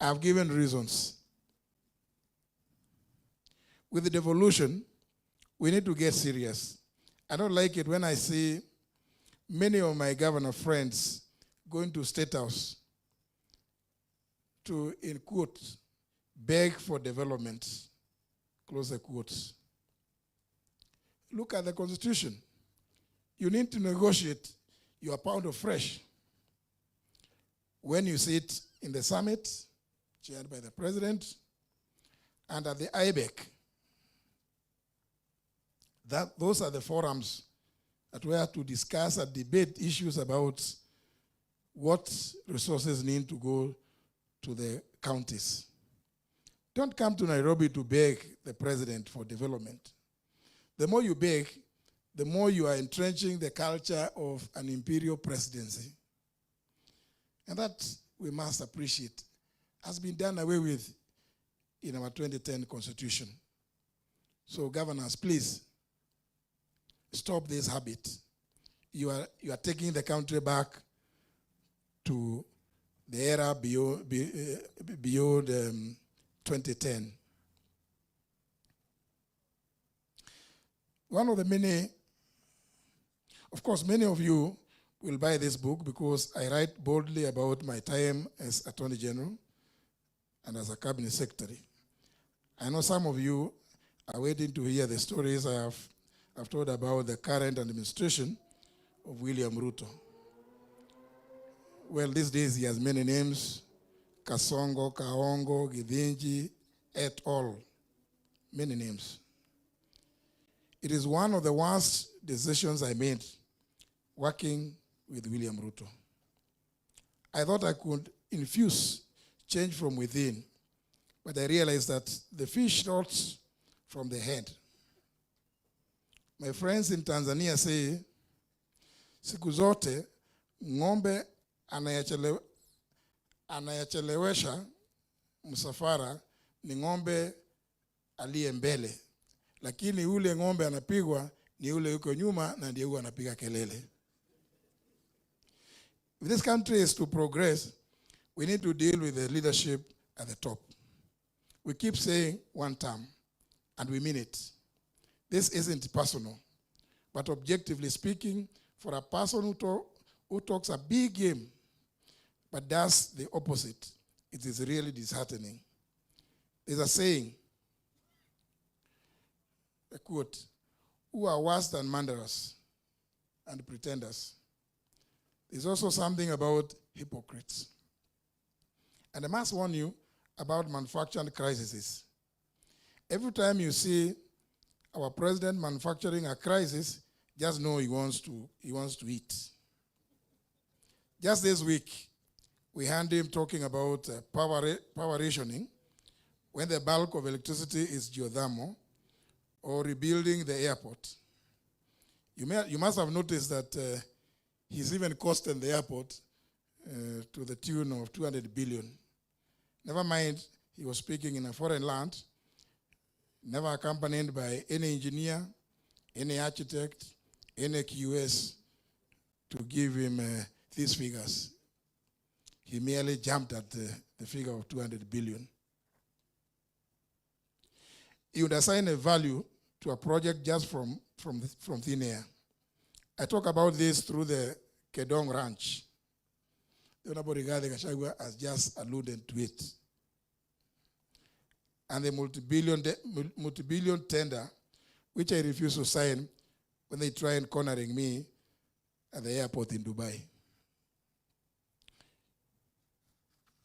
I've given reasons. With the devolution, we need to get serious. I don't like it when I see many of my governor friends going to State House to, in quotes, beg for development, close the quotes. Look at the Constitution. You need to negotiate your pound of fresh. When you sit in the summit, chaired by the president, and at the IBEC, those are the forums that we have to discuss and debate issues about what resources need to go to the counties. Don't come to Nairobi to beg the president for development. The more you beg, the more you are entrenching the culture of an imperial presidency. And that we must appreciate has been done away with in our 2010 Constitution. So governors, please, stop this habit. You are taking the country back to the era beyond 2010. One of the many, of course, many of you will buy this book because I write boldly about my time as Attorney General and as a Cabinet Secretary. I know some of you are waiting to hear the stories I've told about the current administration of William Ruto. Well, these days he has many names: Kasongo, Kaongo, Githinji, et al. Many names. It is one of the worst decisions I made working with William Ruto. I thought I could infuse change from within, but I realized that the fish rots from the head. My friends in Tanzania say, siku zote ng'ombe anayachelewesha msafara ni ng'ombe aliye mbele, lakini ule ng'ombe anapigwa ni ule yuko nyuma na ndiye huwa anapiga kelele. If this country is to progress, we need to deal with the leadership at the top. We keep saying one term, and we mean it. This isn't personal, but objectively speaking, for a person who talks a big game but does the opposite, it is really disheartening. There's a saying, a quote, who are worse than murderers and pretenders. There's also something about hypocrites. And I must warn you about manufactured crises. Every time you see our president manufacturing a crisis, just know he wants to eat. Just this week, we heard him talking about power rationing when the bulk of electricity is geothermal, or rebuilding the airport. You must have noticed that he's even costed the airport to the tune of 200 billion. Never mind, he was speaking in a foreign land, never accompanied by any engineer, any architect, any QS to give him these figures. He merely jumped at the figure of 200 billion. He would assign a value to a project just from thin air. I talk about this through the Kedong Ranch. The Honorable Gachagua has just alluded to it. And the multi-billion tender, which I refuse to sign when they try and cornering me at the airport in Dubai.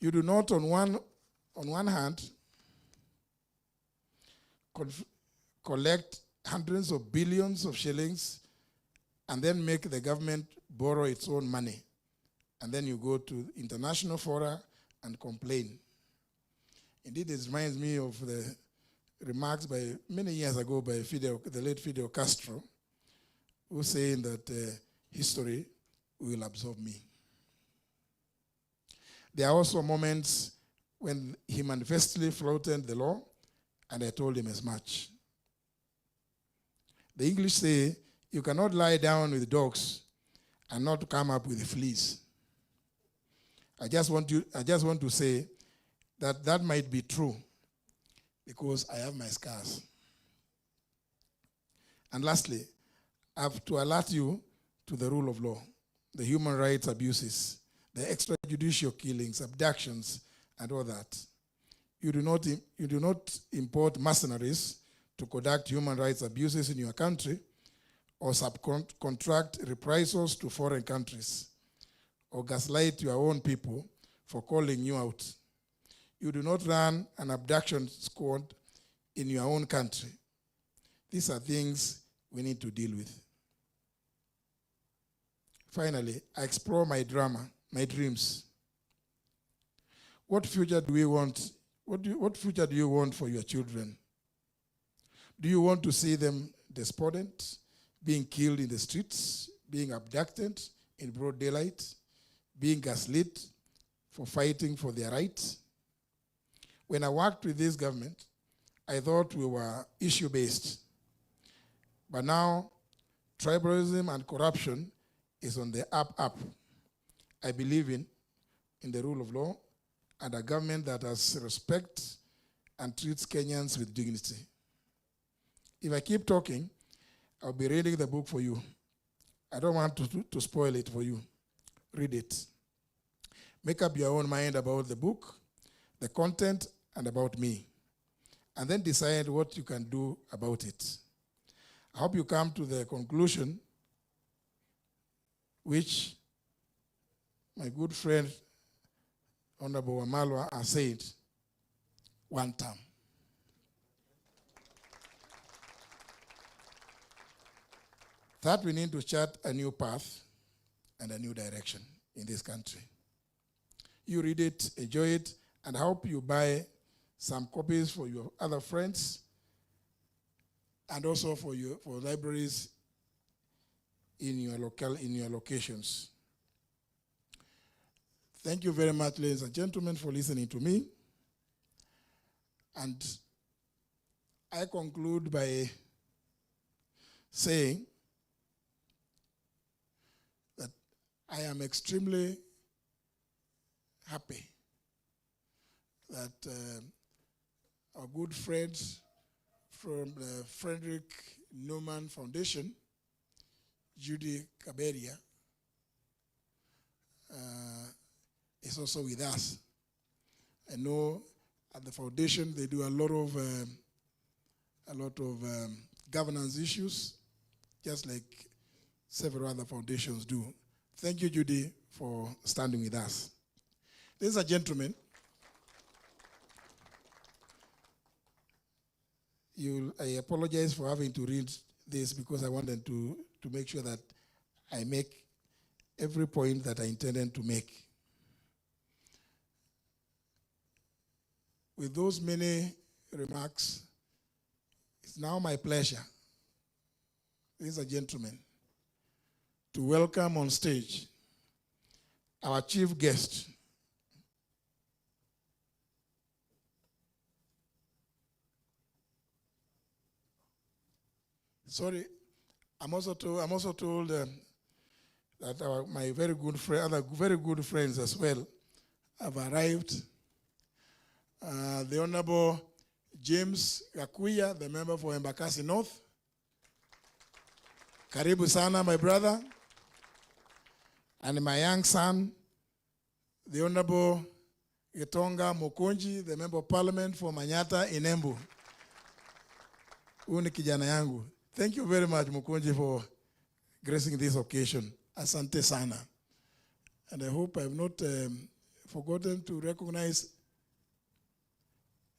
You do not, on one hand, collect hundreds of billions of shillings and then make the government borrow its own money. And then you go to international fora and complain. Indeed, it reminds me of the remarks by many years ago by the late Fidel Castro, who was saying that history will absorb me. There are also moments when he manifestly flouted the law, and I told him as much. The English say, you cannot lie down with dogs and not come up with fleas. I just want to say that might be true because I have my scars. And lastly, I have to alert you to the rule of law, the human rights abuses, the extrajudicial killings, abductions, and all that. You do not import mercenaries to conduct human rights abuses in your country or subcontract reprisals to foreign countries or gaslight your own people for calling you out. You do not run an abduction squad in your own country. These are things we need to deal with. Finally, I explore my dreams. What future do we want? What future do you want for your children? Do you want to see them despondent, being killed in the streets, being abducted in broad daylight, being gaslit for fighting for their rights? When I worked with this government, I thought we were issue-based. But now, tribalism and corruption is on the up. I believe in the rule of law and a government that has respect and treats Kenyans with dignity. If I keep talking, I'll be reading the book for you. I don't want to spoil it for you. Read it. Make up your own mind about the book, the content, and about me. And then decide what you can do about it. I hope you come to the conclusion which my good friend, Honorable Wamalwa, has said, one term. That we need to chart a new path and a new direction in this country. you read it, enjoy it, and I hope you buy some copies for your other friends and also for libraries in your locations. Thank you very much, ladies and gentlemen, for listening to me. And I conclude by saying that I am extremely happy that our good friends from the Frederick Newman Foundation, Judy Kaberia, is also with us. I know at the foundation they do a lot of governance issues, just like several other foundations do. Thank you, Judy, for standing with us. Ladies and gentlemen, I apologize for having to read this because I wanted to make sure that I make every point that I intended to make. With those many remarks, it's now my pleasure, ladies and gentlemen, to welcome on stage our chief guest, sorry, I'm also told that my very good friend, other very good friends as well, have arrived. The Honorable James Gakuya, the member for Embakasi North. Karibu sana, my brother. And my young son, the Honorable Getonga Mokonji, the member of parliament for Manyata in Embu. Uni kijana yangu. Thank you very much, Mokonji, for gracing this occasion. Asante sana. And I hope I have not forgotten to recognize,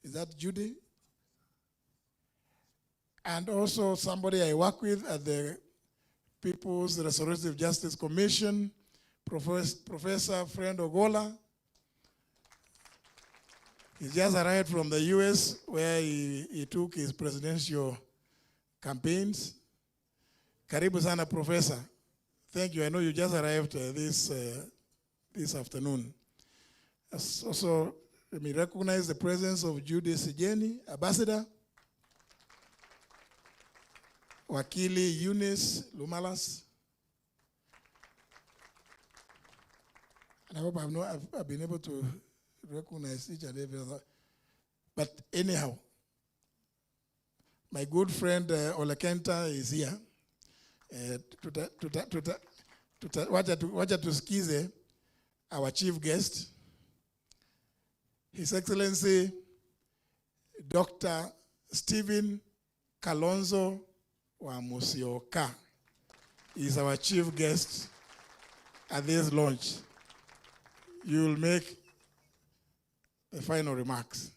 is that Judy? And also somebody I work with at the People's Restorative Justice Commission, Professor Friend Ogola. He just arrived from the US where he took his presidential campaigns. Karibu sana, Professor. Thank you. I know you just arrived this afternoon. Also, let me recognize the presence of Judy Sijeni, Ambassador. Wakili Eunice Lumalas. And I hope I've been able to recognize each and every other. But anyhow, my good friend Olekenta is here. Wacha tusikize our chief guest, His Excellency Dr. Stephen Kalonzo wa Musyoka is our chief guest at this launch. You will make the final remarks.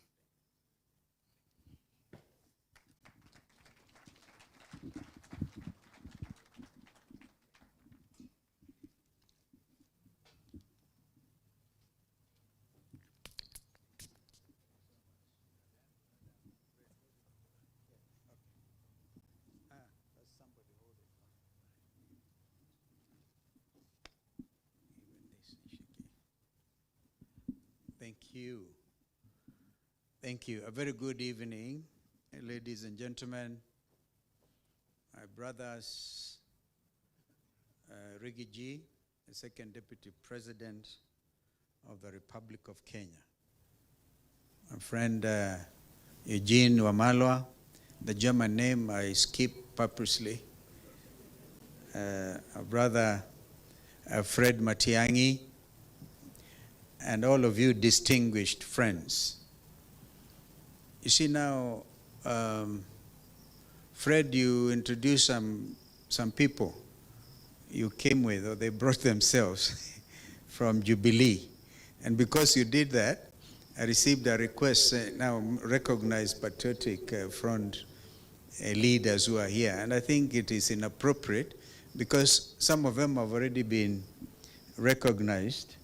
Thank you. Thank you. A very good evening, ladies and gentlemen, my brothers, Riggy G, the second Deputy President of the Republic of Kenya. My friend Eugene Wamalwa, the German name I skipped purposely. Our brother Fred Matiang'i, and all of you distinguished friends. You see now, Fred, you introduced some people you came with, or they brought themselves from Jubilee. And because you did that, I received a request, now recognize patriotic front leaders who are here. And I think it is inappropriate because some of them have already been recognized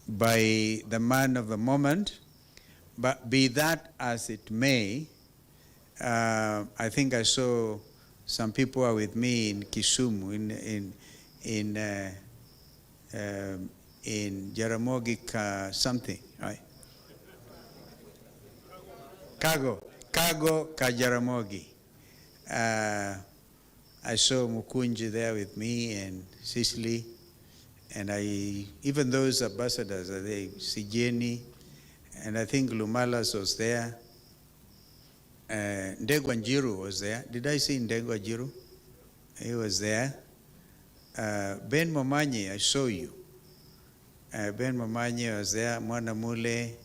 by the man of the moment. But be that as it may, I think I saw some people are with me in Kisumu, in Jaramogi something, right? Kago ka Jaramogi. I saw Mukunji there with me and Cicely, and even those ambassadors are there, Sijeni, and I think Lumalas was there. Ndegwa Njiru was there. Did I see Ndegwa Njiru? He was there. Ben Momanyi, I saw you. Ben Momanyi was there. Mwana Mule.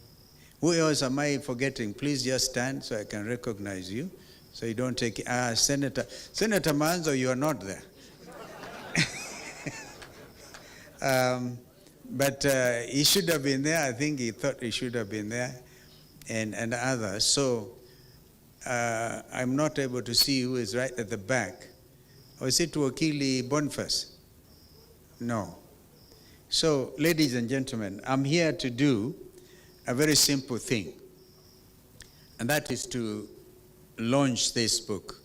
Who else am I forgetting? Please just stand so I can recognize you. So you don't take Senator Manzo, you are not there. But he should have been there. I think he thought he should have been there, and others. So I'm not able to see who is right at the back. Or is it Wakili Boniface? No. So, ladies and gentlemen, I'm here to do a very simple thing, and that is to launch this book.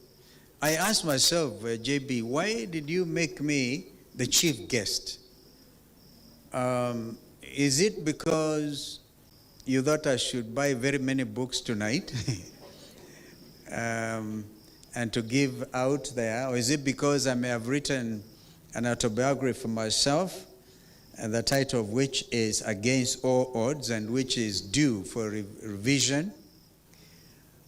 I asked myself, JB, why did you make me the chief guest? Is it because you thought I should buy very many books tonight and to give out there? Or is it because I may have written an autobiography for myself, and the title of which is Against All Odds and which is due for revision?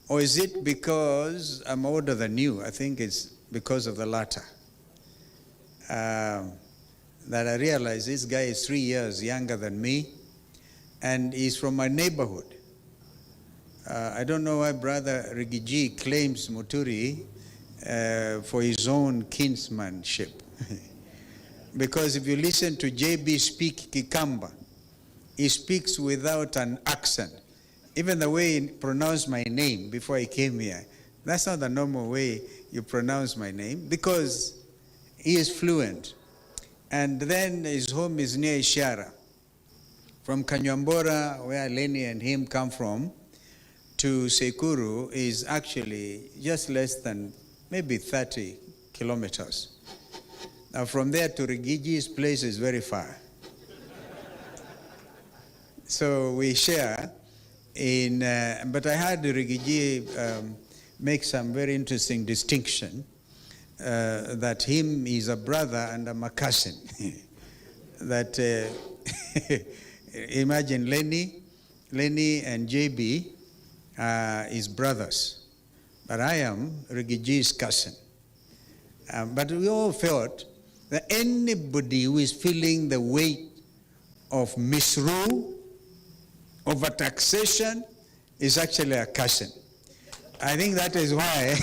Or is it because I'm older than you? I think it's because of the latter. That I realize this guy is 3 years younger than me, and he's from my neighborhood. I don't know why Brother Rigiji claims Muturi for his own kinsmanship. Because if you listen to JB speak Kikamba, he speaks without an accent. Even the way he pronounced my name before he came here, that's not the normal way you pronounce my name, because he is fluent. And then his home is near Ishara. From Kanyambora, where Lenny and him come from, to Sekuru is actually just less than maybe 30 kilometers. Now from there to Rigiji's place is very far. So we share in, but I heard Rigiji make some very interesting distinction, that him is a brother and I'm a cousin. That, imagine Lenny and JB is brothers, but I am Rigiji's cousin. But we all felt that anybody who is feeling the weight of misrule, overtaxation, is actually a cousin. I think that is why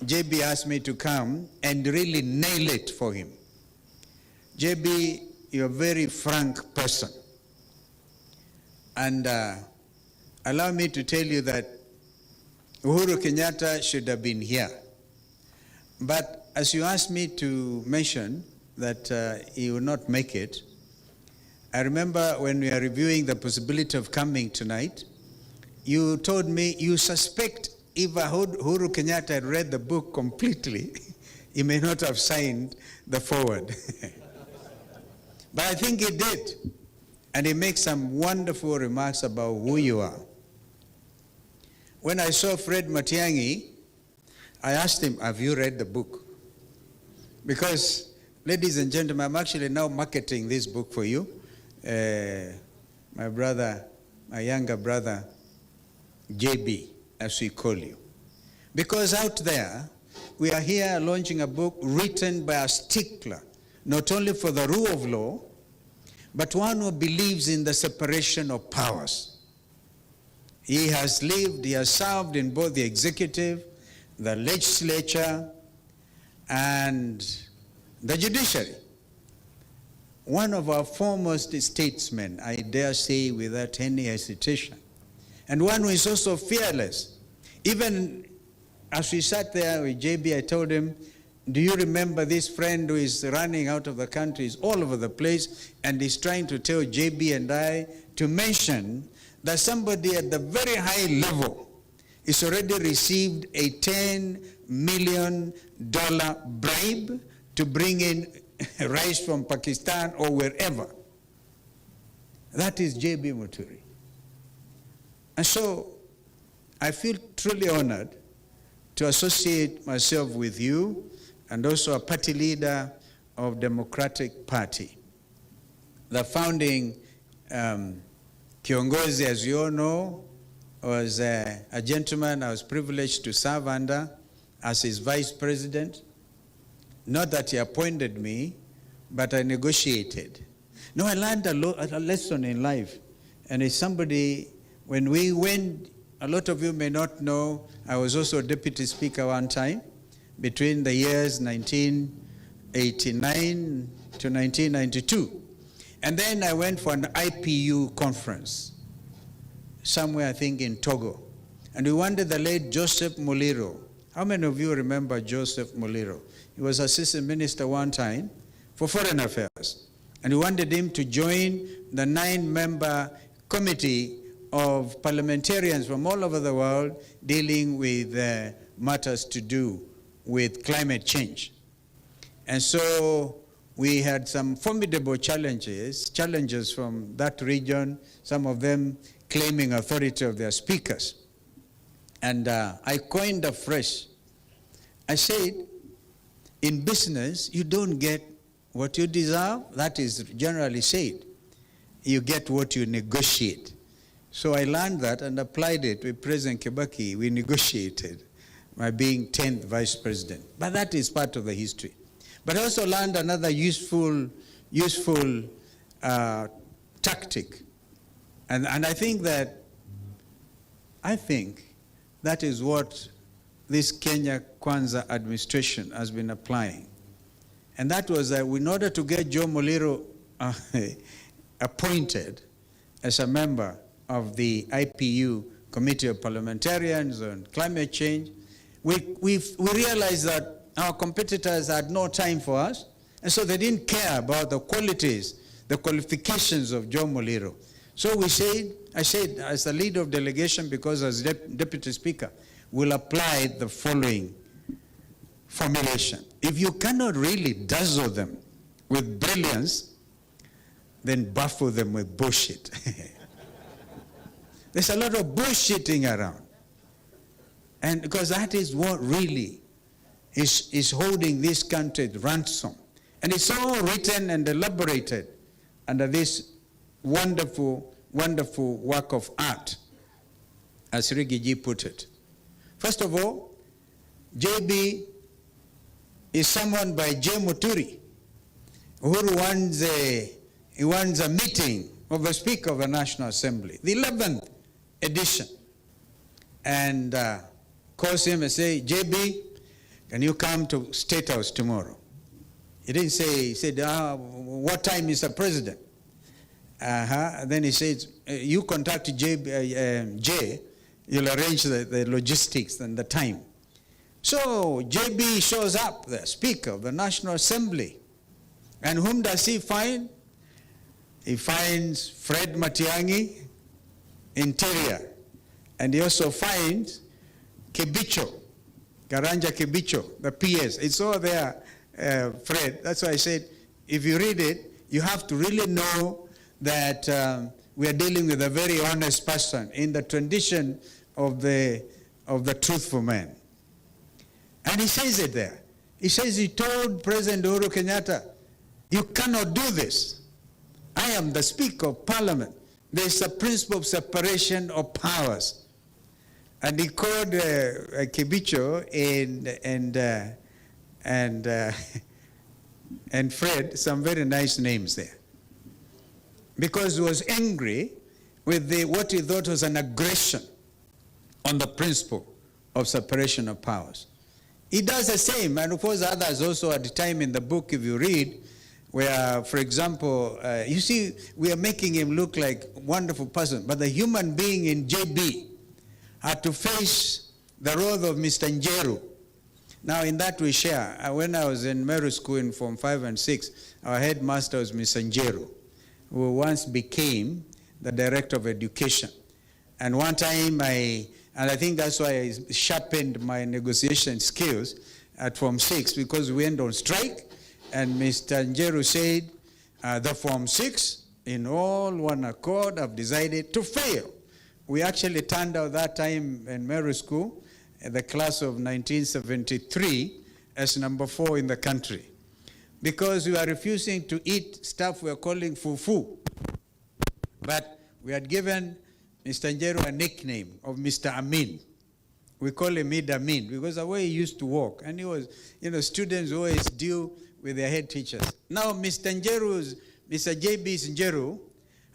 JB asked me to come and really nail it for him. JB, you're a very frank person. And allow me to tell you that Uhuru Kenyatta should have been here. But as you asked me to mention that he would not make it, I remember when we are reviewing the possibility of coming tonight, you told me you suspect if Uhuru Kenyatta had read the book completely, he may not have signed the foreword. But I think he did. And he makes some wonderful remarks about who you are. When I saw Fred Matiang'i, I asked him, have you read the book? Because, ladies and gentlemen, I'm actually now marketing this book for you. My younger brother, JB, as we call you. Because out there, we are here launching a book written by a stickler, not only for the rule of law, but one who believes in the separation of powers. He has served in both the executive, the legislature, and the judiciary. One of our foremost statesmen, I dare say without any hesitation, and one who is also fearless. Even as we sat there with JB, I told him, Do you remember this friend who is running out of the country, is all over the place, and is trying to tell JB and I to mention that somebody at the very high level is already received a $10 million bribe to bring in rice from Pakistan or wherever. That is JB Muturi. And so I feel truly honored to associate myself with you, and also a party leader of Democratic Party. The founding Kiongozi, as you all know, was a gentleman I was privileged to serve under as his vice president. Not that he appointed me, but I negotiated. No, I learned a lesson in life. And it's somebody, when we went, a lot of you may not know, I was also a deputy speaker one time, between the years 1989 to 1992. And then I went for an IPU conference, somewhere I think in Togo. And we wanted the late Joseph Muliro. How many of you remember Joseph Muliro? He was assistant minister one time for foreign affairs. And we wanted him to join the 9-member committee of parliamentarians from all over the world dealing with matters to do with climate change. And so we had some formidable challenges from that region, some of them claiming authority of their speakers. And I coined afresh. I said, in business, you don't get what you deserve. That is generally said. You get what you negotiate. So I learned that and applied it with President Kibaki. We negotiated my being 10th vice president. But that is part of the history. But I also learned another useful tactic. And I think that is what this Kenya Kwanza administration has been applying. And that was that in order to get Joe Muliro appointed as a member of the IPU Committee of Parliamentarians on Climate Change, we realized that our competitors had no time for us, and so they didn't care about the qualities, the qualifications of Joe Muliro. So I said, as the leader of delegation, because as deputy speaker, we'll apply the following formulation. If you cannot really dazzle them with brilliance, then baffle them with bullshit. There's a lot of bullshitting around. And because that is what really is holding this country at ransom. And it's all written and elaborated under this wonderful, wonderful work of art, as Rigiji put it. First of all, JB is summoned by J. Muturi, who wants a meeting of the Speaker of the National Assembly, the 11th edition, and calls him and say, JB, can you come to State House tomorrow? He didn't say, he said, what time, Mr. President? Then he says, you contact Jay, you'll arrange the logistics and the time. So JB shows up, the Speaker of the National Assembly. And whom does he find? He finds Fred Matiang'i, Interior. And he also finds Kibicho, Garanja Kibicho, the PS. It's all there, Fred. That's why I said, if you read it, you have to really know that we are dealing with a very honest person in the tradition of the truthful man. And he says it there. He says he told President Uhuru Kenyatta, you cannot do this. I am the Speaker of Parliament. There is a principle of separation of powers. And he called Kibicho and Fred some very nice names there, because he was angry with what he thought was an aggression on the principle of separation of powers. He does the same, and of course others also at the time in the book, if you read, where, for example, you see, we are making him look like a wonderful person, but the human being in JB had to face the wrath of Mr. Njeru, Now, in that we share. When I was in Meru School in Form 5 and 6, our headmaster was Mr. Njeru, who once became the director of education. And one time and I think that's why I sharpened my negotiation skills at Form 6, because we went on strike, and Mr. Njeru said, the Form 6, in all one accord, have decided to fail. We actually turned out that time in Meru School, the class of 1973, as number 4 in the country, because we were refusing to eat stuff we were calling fufu. But we had given Mr. Njeru a nickname of Mr. Amin. We call him Mid Amin because the way he used to walk, and he was, students always deal with their head teachers. Now, Mr. J.B. Njeru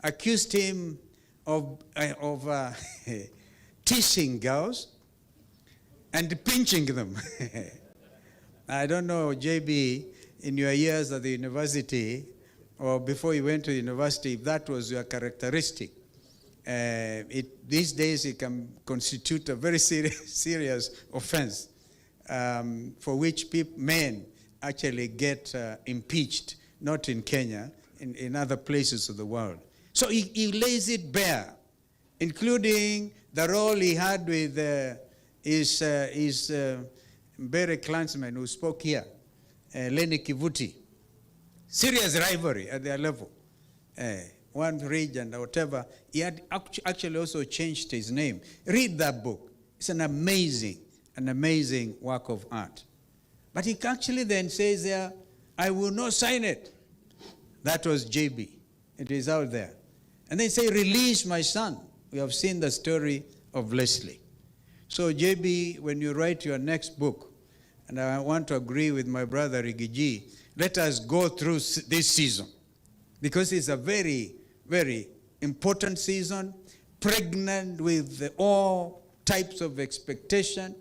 accused him of teasing girls and pinching them. I don't know, JB, in your years at the university, or before you went to university, if that was your characteristic. These days it can constitute a very serious offense, for which men actually get impeached, not in Kenya, in other places of the world. So he lays it bare, including the role he had with his Mbere clansman who spoke here, Lenny Kivuti. Serious rivalry at their level. One region or whatever. He had actually also changed his name. Read that book. It's an amazing work of art. But he actually then says there, I will not sign it. That was JB. It is out there. And they say, release my son. We have seen the story of Leslie. So JB, when you write your next book, and I want to agree with my brother Rigiji, let us go through this season, because it's a very, very important season, pregnant with all types of expectation.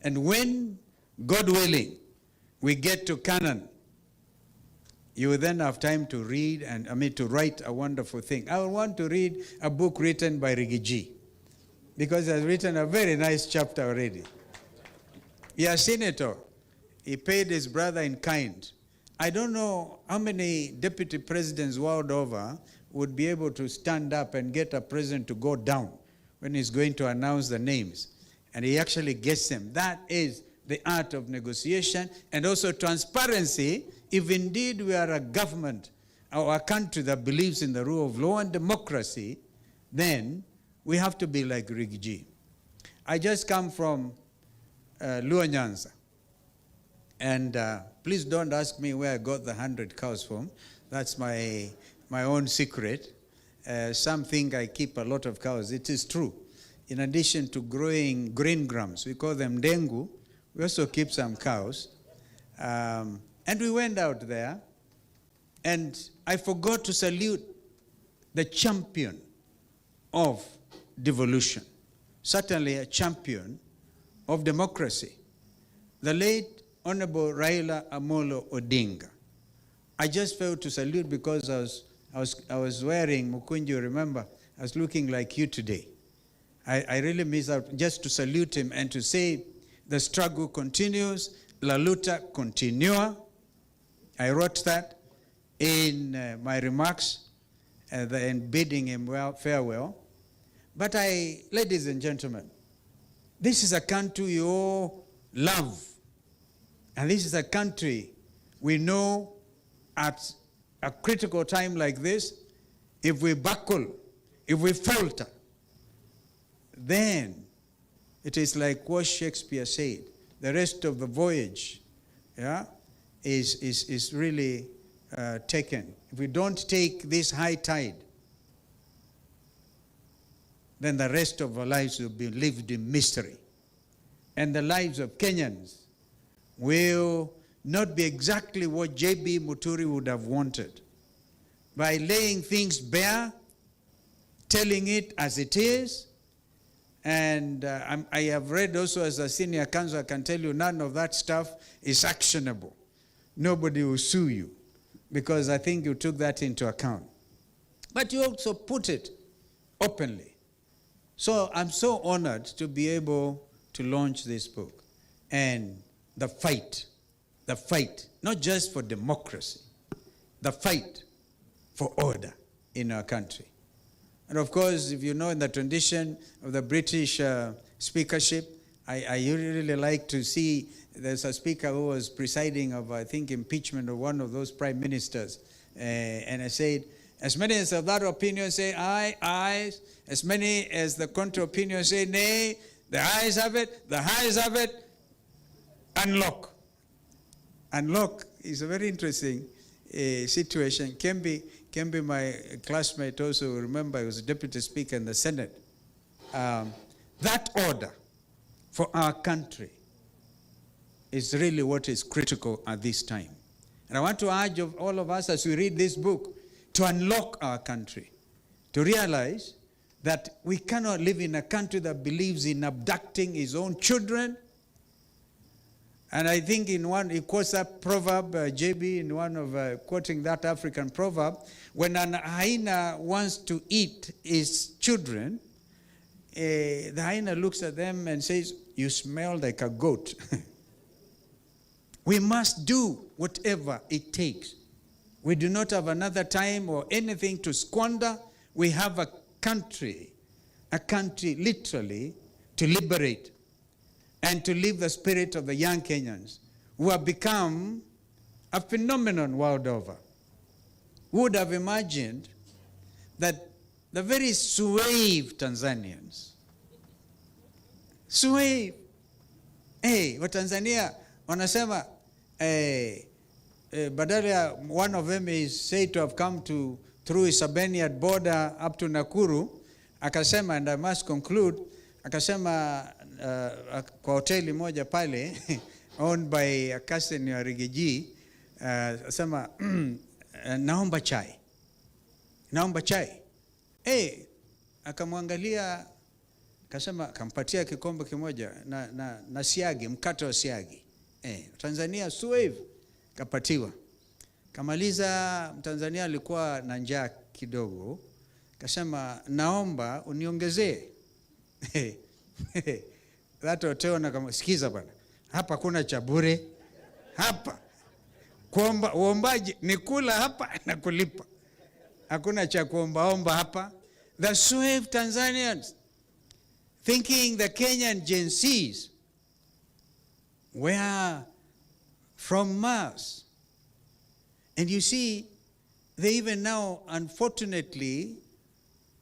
And when, God willing, we get to Canaan, you will then have time to read to write a wonderful thing. I want to read a book written by Rigiji, because he has written a very nice chapter already. He has seen it all. He paid his brother in kind. I don't know how many deputy presidents world over would be able to stand up and get a president to go down when he's going to announce the names. And he actually gets them. That is the art of negotiation and also transparency. If indeed we are a government or a country that believes in the rule of law and democracy, then we have to be like Rigiji. I just come from Luo Nyanza. And please don't ask me where I got the 100 cows from. That's my own secret. Some think I keep a lot of cows. It is true. In addition to growing green grams, we call them dengu, we also keep some cows. And we went out there, and I forgot to salute the champion of devolution, certainly a champion of democracy, the late Honorable Raila Amolo Odinga. I just failed to salute because I was wearing Mukunji, remember, I was looking like you today. I really miss out just to salute him and to say the struggle continues, la luta continua. I wrote that in my remarks and bidding him farewell. But ladies and gentlemen, this is a country you all love. And this is a country we know at a critical time like this, if we buckle, if we falter, then it is like what Shakespeare said, the rest of the voyage is really taken. If we don't take this high tide, then the rest of our lives will be lived in mystery. And the lives of Kenyans will not be exactly what J.B. Muturi would have wanted. By laying things bare, telling it as it is, and I have read also as a senior counsel, I can tell you none of that stuff is actionable. Nobody will sue you, because I think you took that into account. But you also put it openly. So I'm so honored to be able to launch this book. And the fight, not just for democracy, the fight for order in our country. And of course, if you know, in the tradition of the British speakership, I really like to see there's a speaker who was presiding of, I think, impeachment of one of those prime ministers. And I said, as many as of that opinion say aye, aye. As many as the contrary opinion say nay. The ayes have it, the ayes have it. Unlock. Unlock is a very interesting situation. Kembe, my classmate, also remember, he was a deputy speaker in the Senate. That order for our country is really what is critical at this time. And I want to urge of all of us as we read this book to unlock our country, to realize that we cannot live in a country that believes in abducting his own children. And I think in one, he quotes that proverb, JB, in one of quoting that African proverb, when an hyena wants to eat his children, the hyena looks at them and says, "You smell like a goat." We must do whatever it takes. We do not have another time or anything to squander. We have a country literally to liberate and to live the spirit of the young Kenyans who have become a phenomenon world over. Who would have imagined that the very suave Tanzanians, suave, wa Tanzania wanasema, badala one of them is said to have come through Isabenian border up to Nakuru, akasema, and I must conclude, akasema kwa hoteli moja pale owned by a cousin ya Rigiji, akasema naomba chai. Akamwangalia, akasema, akampatia kikombe kimoja na siagi, mkate wa siagi. Tanzania suave, kapatiwa. Kamaliza, Mtanzania alikuwa na njaa kidogo, akasema, naomba uniongezee. That hotel na kama, sikiza bwana, hapa kuna cha bure. Hapa kuomba, uombaji ni kula hapa na kulipa. Hakuna cha kuomba hapa. The suave Tanzanians thinking the Kenyan Gen Zs were from Mars. And you see, they even now, unfortunately,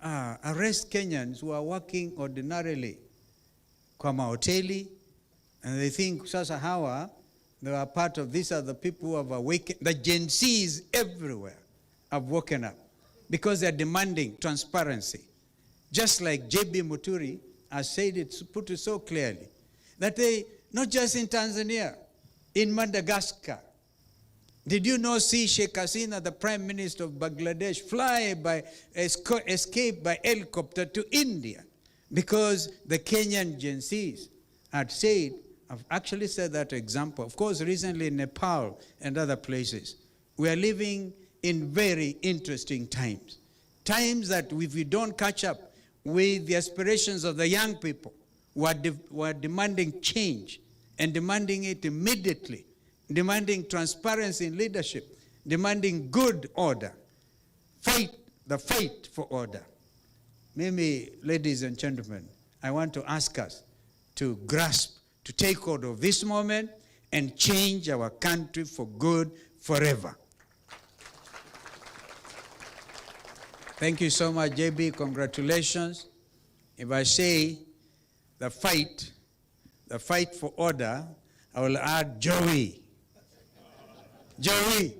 arrest Kenyans who are working ordinarily kwa mahoteli, and they think sasa hawa, they are part of, these are the people who have awakened. The Gen Zs everywhere have woken up because they are demanding transparency. Just like JB Muturi has said it, put it so clearly, that they, not just in Tanzania, in Madagascar. Did you know see Sheikh Hasina, the Prime Minister of Bangladesh, escape by helicopter to India? Because the Kenyan Gen Zs had said, I've actually said that example. Of course, recently in Nepal and other places. We are living in very interesting times. Times that if we don't catch up with the aspirations of the young people who are demanding change and demanding it immediately, demanding transparency in leadership, demanding good order, the fight for order. Maybe, ladies and gentlemen, I want to ask us to grasp, to take hold of this moment and change our country for good forever. Thank you so much, JB. Congratulations. If I say the fight for order, I will add Joey. Joey.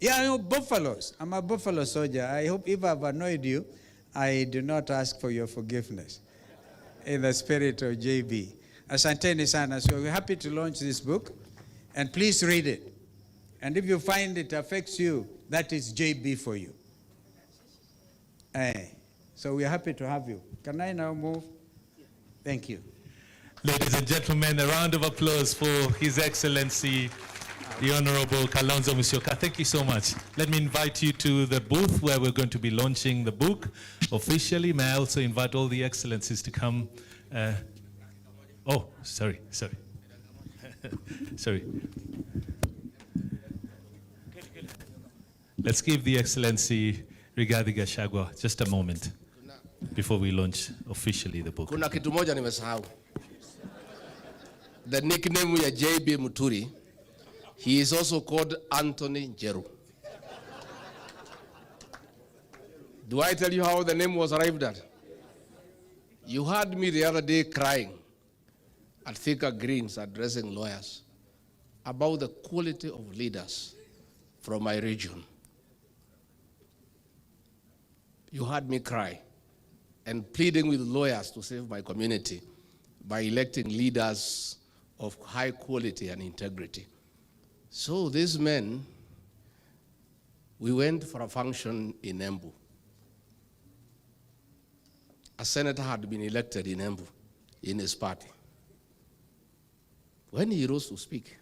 Yeah, you know, buffaloes. I'm a buffalo soldier. I hope if I've annoyed you, I do not ask for your forgiveness. In the spirit of JB. Asanteni sana. So we're happy to launch this book. And please read it. And if you find it affects you, that is JB for you. So we're happy to have you. Can I now move? Thank you. Ladies and gentlemen, a round of applause for His Excellency, the Honorable Kalonzo Musyoka. Thank you so much. Let me invite you to the booth where we're going to be launching the book officially. May I also invite all the excellencies to come. Oh, sorry. Sorry. Let's give the Excellency Rigathi Gachagua just a moment before we launch officially the book. Kuna kitu moja nimesahau. The nickname ya JB Muturi, he is also called Anthony Jeru. Do I tell you how the name was arrived at? You heard me the other day crying at Thika Greens addressing lawyers about the quality of leaders from my region. You heard me cry and pleading with lawyers to save my community by electing leaders of high quality and integrity. So these men, we went for a function in Embu. A senator had been elected in Embu in his party. When he rose to speak,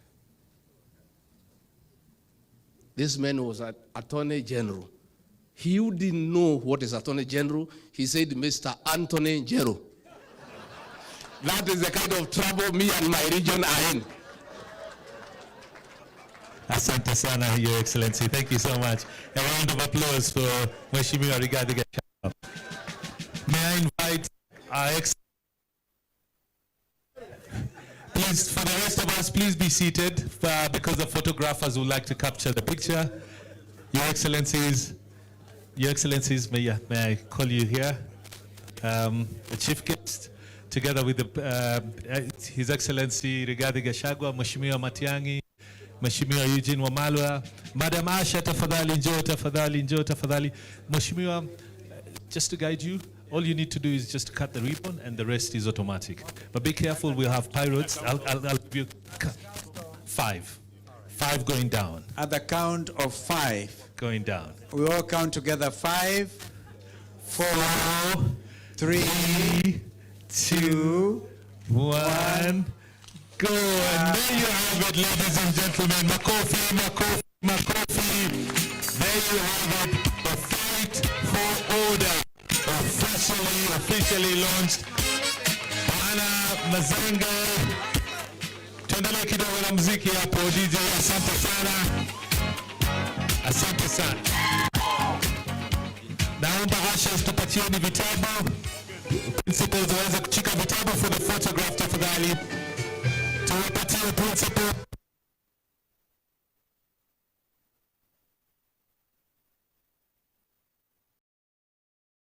this man was an Attorney General. He who didn't know what is Attorney General, he said, Mr. Anthony Jeru. That is the kind of trouble me and my region are in. Asante sana, Your Excellency. Thank you so much. A round of applause for Mheshimiwa Rigathi Gachagua. May I invite our Please, for the rest of us, please be seated because the photographers would like to capture the picture. Your Excellencies, may I call you here? The chief guest, together with His Excellency Rigathi Gachagua, Mheshimiwa Matiang'i, Mheshimiwa Eugene Wamalwa, Madam Asha, tafadhali njoo. Mheshimiwa, just to guide you, all you need to do is just cut the ribbon and the rest is automatic. But be careful, we'll have pirates. I'll give you 5. 5 going down. At the count of 5. Going down. We all count together. 5, 4, 3, 2, 1. Go. And there you have it, ladies and gentlemen. Makofi. There you have it. The fight for order. Officially launched. Bwana Mazanga. Tuendelee kidogo na muziki hapo DJ. Asante sana. Naomba ushers tupatieni vitabu. Principals waweze kuchika vitabu for the photograph tafadhali. Tuwapatie principal.